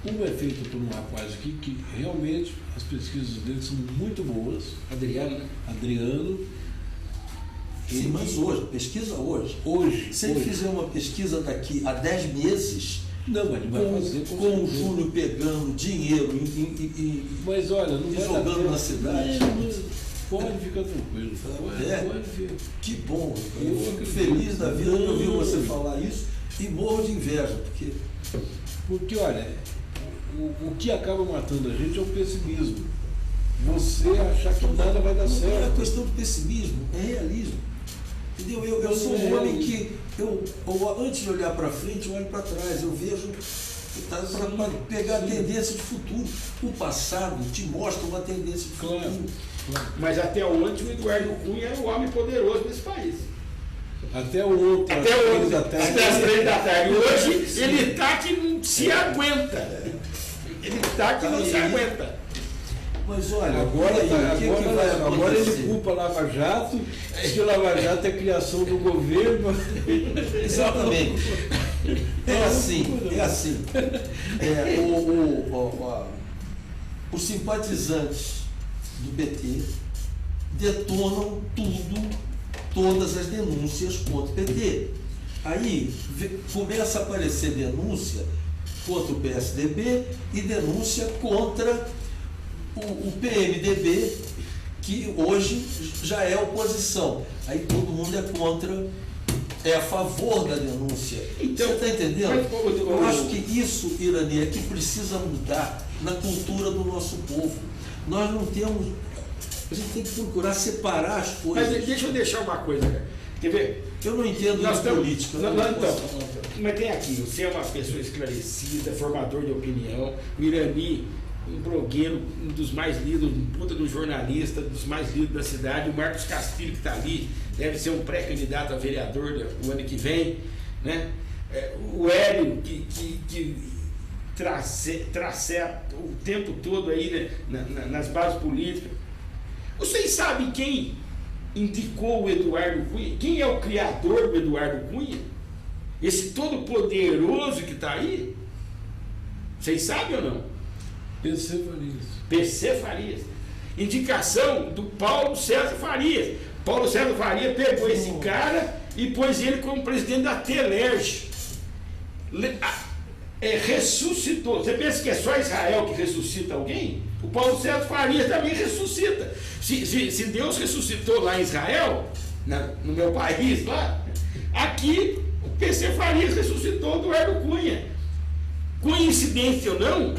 Uma é feita por um rapaz aqui que realmente as pesquisas dele são muito boas. Adriano. Sim, mas hoje, pesquisa hoje. Se ele fizer uma pesquisa daqui a 10 meses, não, mas ele vai fazer com o Júlio pegando dinheiro mas olha, não e vai jogando na cidade. Pode ficar tranquilo. Pode. Que bom. Eu fico feliz da vida de ouvir você falar isso e morro de inveja. Porque olha, o que acaba matando a gente é o pessimismo. Você achar que nada vai dar certo. Não é questão de pessimismo, é realismo. Entendeu? Eu sou um homem que, antes de olhar para frente, eu olho para trás. Eu vejo para pegar a tendência de futuro. O passado te mostra uma tendência de futuro. Claro. Mas até ontem o Eduardo Cunha era o homem poderoso desse país. Até ontem, até as 3 da tarde. Hoje ele está que não se aguenta. Ele está que não se aguenta. Mas olha, agora ele culpa Lava Jato, que Lava Jato é criação do governo. Exatamente. É assim. Os simpatizantes do PT detonam todas as denúncias contra o PT. Aí começa a aparecer denúncia contra o PSDB e denúncia contra o PMDB, que hoje já é oposição. Aí todo mundo é contra, é a favor da denúncia. Então, você está entendendo? Eu acho que isso, Irani, é que precisa mudar na cultura do nosso povo. Nós não temos... A gente tem que procurar separar as coisas. Mas deixa eu deixar uma coisa, cara. Quer ver? Eu não entendo de política. Mas tem aqui, você é uma pessoa esclarecida, formador de opinião. O Irani, um blogueiro, um dos mais lidos, um puta do jornalista, dos mais lidos da cidade. O Marcos Castilho, que está ali, deve ser um pré-candidato a vereador o ano que vem. Né? O Hélio, que traceia o tempo todo aí, né, nas bases políticas. Vocês sabem quem indicou o Eduardo Cunha? Quem é o criador do Eduardo Cunha? Esse todo poderoso que está aí? Vocês sabem ou não? PC Farias. Indicação do Paulo César Farias. Paulo César Farias pegou esse cara e pôs ele como presidente da Telerge. ressuscitou. Você pensa que é só Israel que ressuscita alguém? O Paulo César Farias também ressuscita. Se Deus ressuscitou lá em Israel, no meu país lá, aqui o PC Farias ressuscitou do Eduardo Cunha. Coincidência ou não,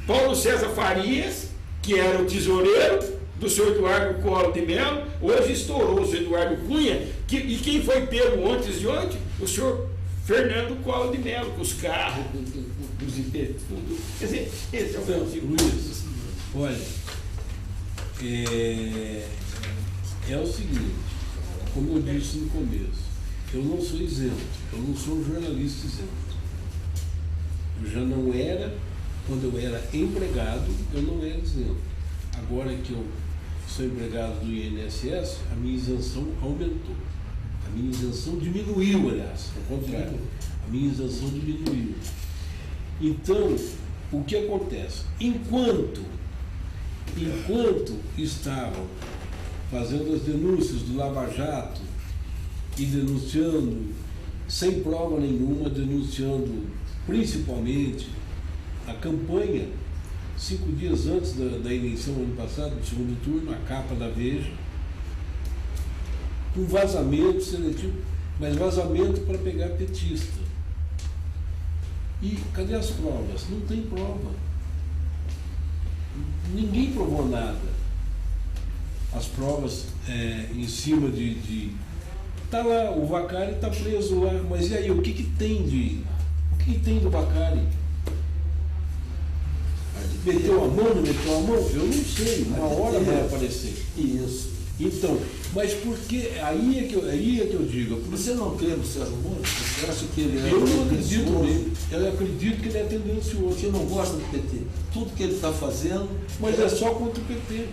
Paulo César Farias, que era o tesoureiro do senhor Eduardo Collor de Mello, hoje estourou o senhor Eduardo Cunha, e quem foi pego antes de ontem? O senhor Fernando Collor de Mello, com os carros, com os IP, tudo. Quer dizer, esse é o Então, Luiz, olha, é o seguinte, como eu disse no começo, eu não sou isento, eu não sou um jornalista isento. Eu já não era, quando eu era empregado, eu não era isento. Agora que eu sou empregado do INSS, a minha isenção aumentou. A minha isenção diminuiu, aliás, ao contrário. A minha isenção diminuiu. Então, o que acontece? Enquanto estavam fazendo as denúncias do Lava Jato e denunciando, sem prova nenhuma, denunciando principalmente a campanha, 5 dias antes da eleição ano passado, do segundo turno, a capa da Veja, com vazamento seletivo, mas vazamento para pegar petista. E cadê as provas? Não tem prova. Ninguém provou nada. As provas em cima de. Tá lá, o Vacari está preso lá, mas e aí, o que tem do Vacari? Meteu a mão, não meteu a mão? Eu não sei, uma hora vai aparecer. Isso. Então, mas por que? Aí é que eu digo. Você não crê no Sérgio Moro? Você acha que ele é Eu não acredito nele. Eu acredito que ele é tendencioso. Você não gosta do PT? Tudo que ele está fazendo. Mas é só contra o PT.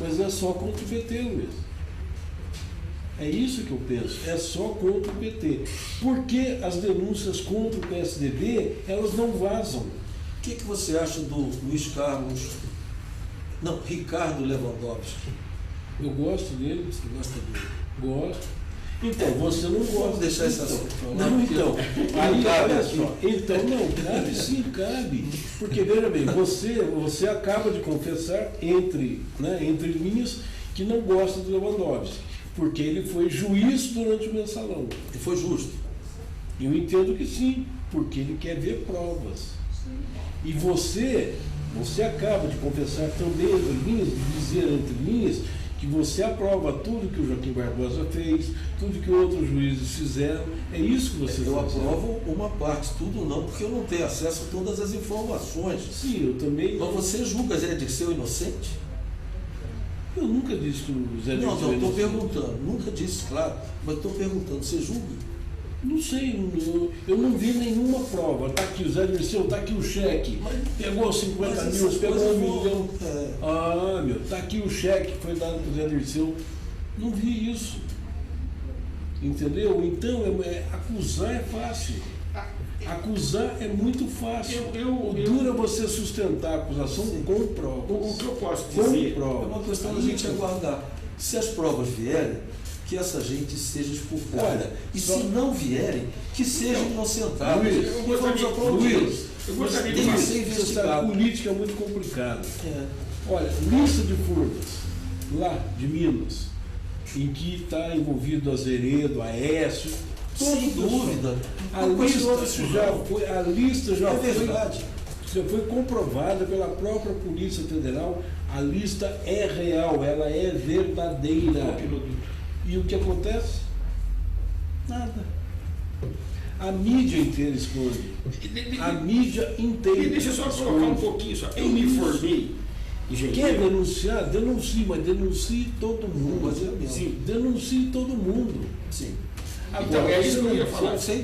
Mas é só contra o PT, Luiz. É isso que eu penso. É só contra o PT. Porque as denúncias contra o PSDB, elas não vazam. O que você acha do Luiz Carlos? Não, Ricardo Lewandowski. Eu gosto dele. Você gosta dele? Gosto. Então, você não gosta. Vamos deixar esse assunto para lá. Não, então. Aí, cabe olha aqui. só. Então, não, cabe sim, cabe. Porque, veja bem, você acaba de confessar, entre linhas, que não gosta do Lewandowski. Porque ele foi juiz durante o mensalão. E foi justo. Eu entendo que sim, porque ele quer ver provas. E você acaba de confessar também entre linhas, de dizer entre linhas, que você aprova tudo que o Joaquim Barbosa fez, tudo que outros juízes fizeram. É isso que você Eu faz. aprovo uma parte, tudo não, porque eu não tenho acesso a todas as informações. Sim, eu também. Mas você julga Zé Dirceu inocente? Eu nunca disse que o Zé Não, Dirceu estou é inocente. perguntando. Nunca disse, claro, mas estou perguntando, você julga? Não sei, eu não vi nenhuma prova. Está aqui o Zé Dirceu, está aqui o cheque. Pegou 50 Mas mil, essas pegou coisas 1 vão- milhão. é. Ah, meu, está aqui o cheque que foi dado para o Zé Dirceu. Não vi isso. Entendeu? Então, acusar é fácil. Acusar é muito fácil. O duro é você sustentar a acusação com provas. O que eu posso Com dizer? É provas. uma questão da gente aguardar. Se as provas vierem, que essa gente seja expurgada. Olha, E só- se não vierem, que sejam inocentados. Luiz, E vamos aplaudir. Luiz, Eu gostaria de Tem que falar. ser você sabe, investigado. política é muito complicado. É. Olha, lista de furnas lá de Minas, em que está envolvido Azeredo, Aécio, Sem dúvida. A Não questiono lista isso, já não. foi, a lista já É foi, verdade. já foi comprovada pela própria Polícia Federal. A lista é real, ela é verdadeira. E o que acontece? Nada. A mídia inteira esconde. A mídia inteira. Deixa eu só esconde. colocar um pouquinho só. Eu me formei Quer engenheiro. denunciar? Denuncie, mas denuncie todo mundo. Mas é mesmo. Sim, denuncie todo mundo. Sim. Então, é isso que eu ia falar. Você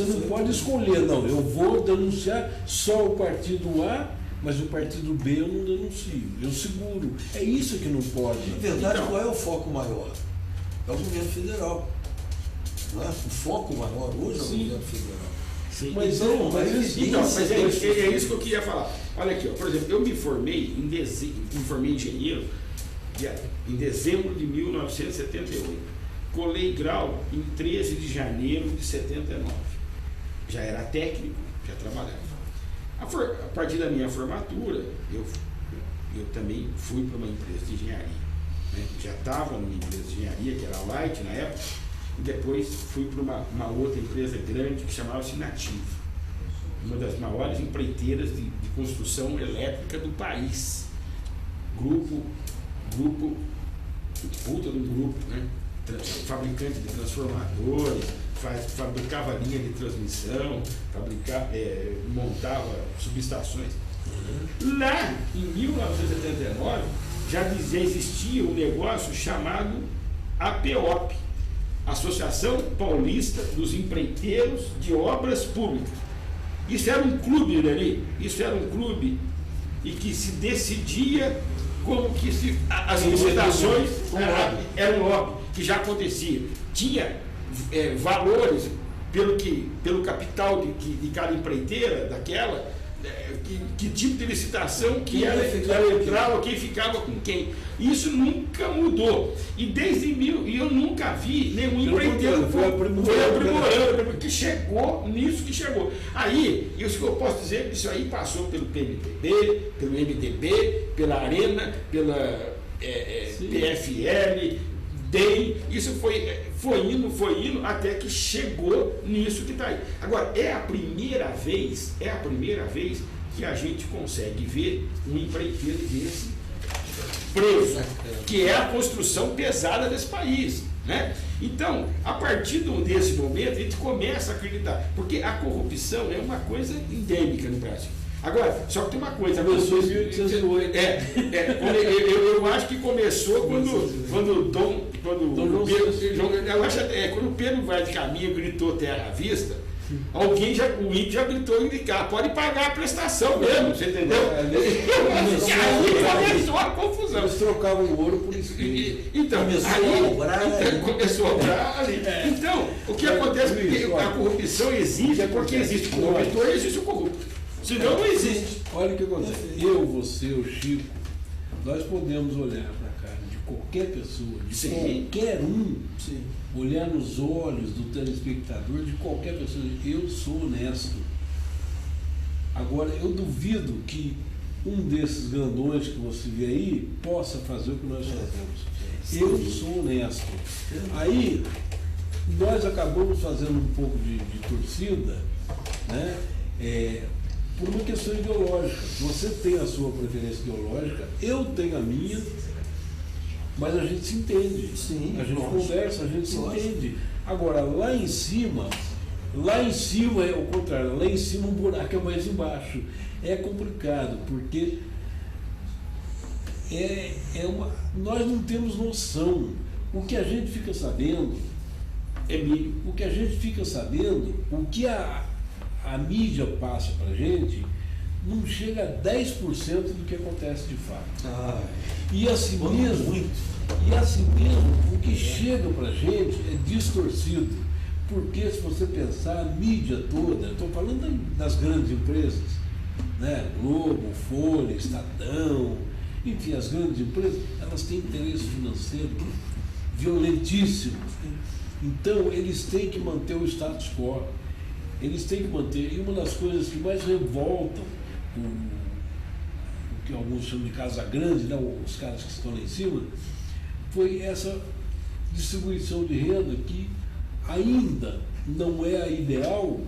não pode escolher, não. Eu vou denunciar só o partido A, mas o partido B eu não denuncio. Eu seguro. É isso que não pode. Na verdade, Então- qual é o foco maior? É o governo federal. Não é? O foco maior hoje é o Sim. governo federal. Sim. Mas Então, é, mas mas Então, mas é Isso. isso que eu queria falar. Olha aqui, ó, por exemplo, eu me formei me formei engenheiro em dezembro de 1978. Colei grau em 13 de janeiro de 79. já era técnico, já trabalhava. A partir da minha formatura, eu também fui para uma empresa de engenharia. Né? Já estava numa empresa de engenharia, que era a Light na época, e depois fui para uma outra empresa grande que chamava-se Nativa, uma das maiores empreiteiras de construção elétrica do país. Grupo, puta do grupo, né? Fabricante de transformadores, fabricava linha de transmissão, montava subestações. Lá, em 1979, já existia um negócio chamado APOP, Associação Paulista dos Empreiteiros de Obras Públicas. Isso era um clube, Dani, isso era um clube e que se decidia como que as licitações eram um lobby, que já acontecia. Tinha valores pelo capital de cada empreiteira daquela, que tipo de licitação que ela entrava, quem ficava com quem. Isso nunca mudou. E eu nunca vi nenhum empreiteiro foi aprimorando, que chegou nisso que chegou. Aí, isso que eu posso dizer, que isso aí passou pelo PMDB, pelo MDB, pela Arena, pela PFL, DEM, isso foi indo até que chegou nisso que está aí. Agora, é a primeira vez que a gente consegue ver um empreiteiro desse preso, que é a construção pesada desse país. Né? Então, a partir desse momento, a gente começa a acreditar, porque a corrupção é uma coisa endêmica no Brasil. Agora, só que tem uma coisa, eu acho que começou quando o Pedro Vaz de Caminha gritou terra à vista, o índio já gritou indicar, pode pagar a prestação mesmo, você entendeu? Aí começou a confusão. Eles trocavam o ouro por isso. Então, começou a obrar ali. Então, o que acontece é que a corrupção existe porque existe o corruptor e existe o corrupto. Senão não existe. Olha o que acontece. Eu, você, o Chico, nós podemos olhar para a cara de qualquer pessoa, de qualquer um, olhar nos olhos do telespectador, de qualquer pessoa, eu sou honesto. Agora, eu duvido que um desses grandões que você vê aí possa fazer o que nós fazemos. Eu sou honesto. Aí, nós acabamos fazendo um pouco de torcida, né? Por uma questão ideológica. Você tem a sua preferência ideológica, eu tenho a minha, mas a gente se entende. Sim, a gente conversa, a gente se entende. Agora, lá em cima é o contrário, lá em cima o buraco é mais embaixo. É complicado, porque nós não temos noção. O que a gente fica sabendo, Emílio, o que a mídia passa para a gente não chega a 10% do que acontece de fato. E assim mesmo, o que chega para a gente é distorcido. Porque se você pensar, a mídia toda, estou falando das grandes empresas, né? Globo, Folha, Estadão, enfim, as grandes empresas, elas têm interesse financeiro violentíssimo. Então, eles têm que manter o status quo. Eles têm que manter, e uma das coisas que mais revoltam o que alguns chamam de casa grande, né, os caras que estão lá em cima, foi essa distribuição de renda que ainda não é a ideal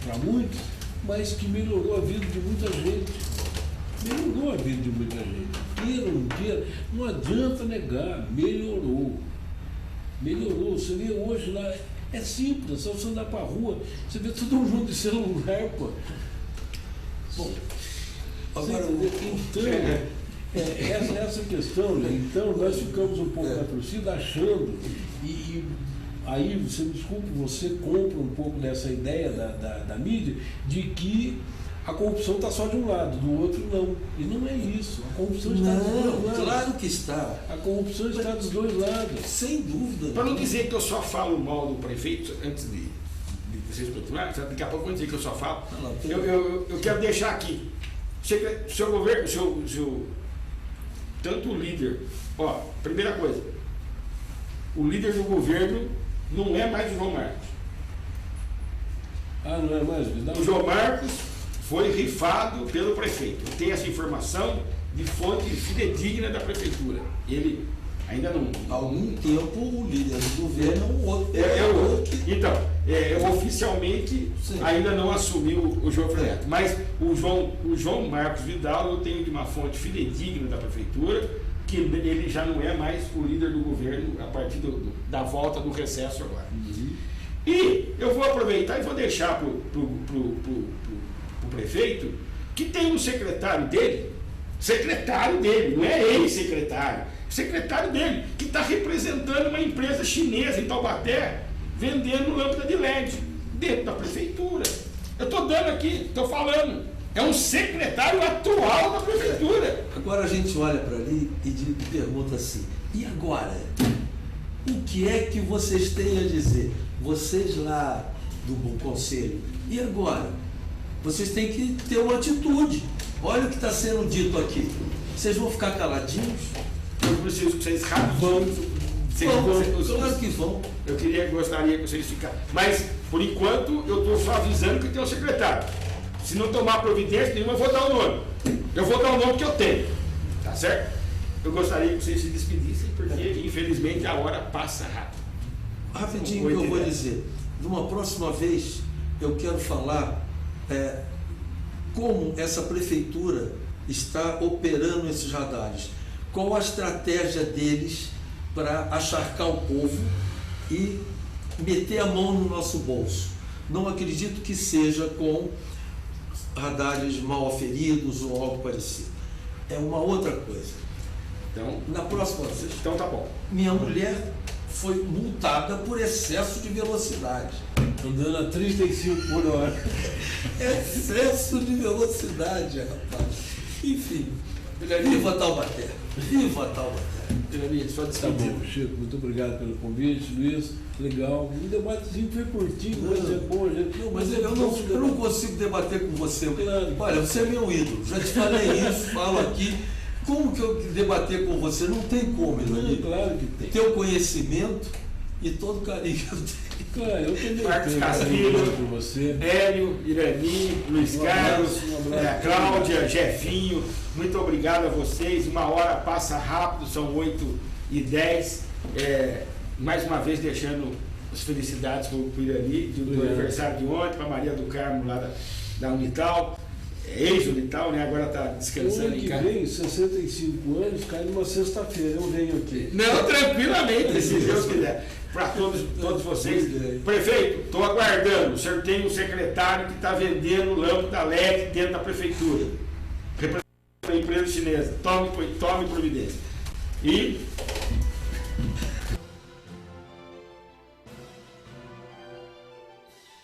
para muitos, mas que melhorou a vida de muita gente. Melhorou a vida de muita gente. Queira ou não queira, não adianta negar, melhorou. Melhorou. Você vê hoje lá. É simples, só você andar para a rua, você vê todo mundo de celular, pô. Bom, agora, então, essa questão, né? Então nós ficamos um pouco na torcida achando, e aí, você me desculpe, você compra um pouco dessa ideia da mídia, de que a corrupção está só de um lado, do outro não. E não é isso. A corrupção está dos dois lados. Claro que está. A corrupção está dos dois lados. Sem dúvida. Para não dizer que eu só falo mal do prefeito, antes de vocês continuarem, daqui a pouco eu vou dizer que eu só falo. Eu quero deixar aqui. Seu governo, tanto o líder, primeira coisa, o líder do governo não é mais o João Marcos. Ah, não é mais Vidal? O João Marcos foi rifado pelo prefeito. Eu tenho essa informação de fonte fidedigna da prefeitura. Ele ainda não. Há algum tempo o líder do governo é o outro. Então, oficialmente Sim. ainda não assumiu o João Neto. Mas o João Marcos Vidal, eu tenho de uma fonte fidedigna da prefeitura, que ele já não é mais o líder do governo a partir da volta do recesso agora. E eu vou aproveitar e vou deixar para o prefeito que tem um secretário dele, não é ex-secretário, secretário dele, que está representando uma empresa chinesa em Taubaté, vendendo lâmpada de LED dentro da prefeitura. Eu estou dando aqui, estou falando. É um secretário atual da prefeitura. Agora a gente olha para ali e pergunta assim, e agora? O que é que vocês têm a dizer? Vocês lá do Bom Conselho, e agora? Vocês têm que ter uma atitude. Olha o que está sendo dito aqui. Vocês vão ficar caladinhos? Eu preciso que vocês rapidão. Claro que vão. Gostaria que vocês ficassem. Mas, por enquanto, eu estou só avisando que tem um secretário. Se não tomar providência nenhuma, eu vou dar o nome. Eu vou dar o nome que eu tenho. Tá certo? Eu gostaria que vocês se despedissem, porque, infelizmente, a hora passa rápido. Rapidinho que eu vou dizer. Numa próxima vez, eu quero falar como essa prefeitura está operando esses radares. Qual a estratégia deles para acharcar o povo e meter a mão no nosso bolso. Não acredito que seja com radares mal aferidos ou algo parecido. É uma outra coisa. Então, na próxima vez. Então tá bom. Minha mulher foi multada por excesso de velocidade. Andando a 35 por hora. Excesso de velocidade, rapaz. Enfim. Viva Taubaté! Viva Taubaté! Só Tá bom, Chico, muito obrigado pelo convite, Luiz. Legal. O debatezinho foi curtinho, mas é bom, gente. Não, mas eu não consigo debater com você. Claro. Olha, você é meu ídolo. Já te falei isso, falo aqui. Como que eu debater com você? Não tem como, Irani. Claro que tem. Teu conhecimento e todo o carinho que eu tenho. Claro, eu também Marcos tenho Castilho, por você. Hélio, Irani, Luiz Carlos, Cláudia, Jefinho, muito obrigado a vocês. Uma hora passa rápido, são 8h10. Mais uma vez deixando as felicidades para o Irani, do aniversário de ontem, para a Maria do Carmo lá da Unital, ex-Unital, né? Agora está descansando em casa. Vem, 65 anos, cai numa sexta-feira, eu venho aqui. Não, tranquilamente, se Deus quiser. Para todos vocês. Prefeito, estou aguardando. O senhor tem um secretário que está vendendo lâmpada LED dentro da prefeitura. Representando a empresa chinesa. Tome providência. E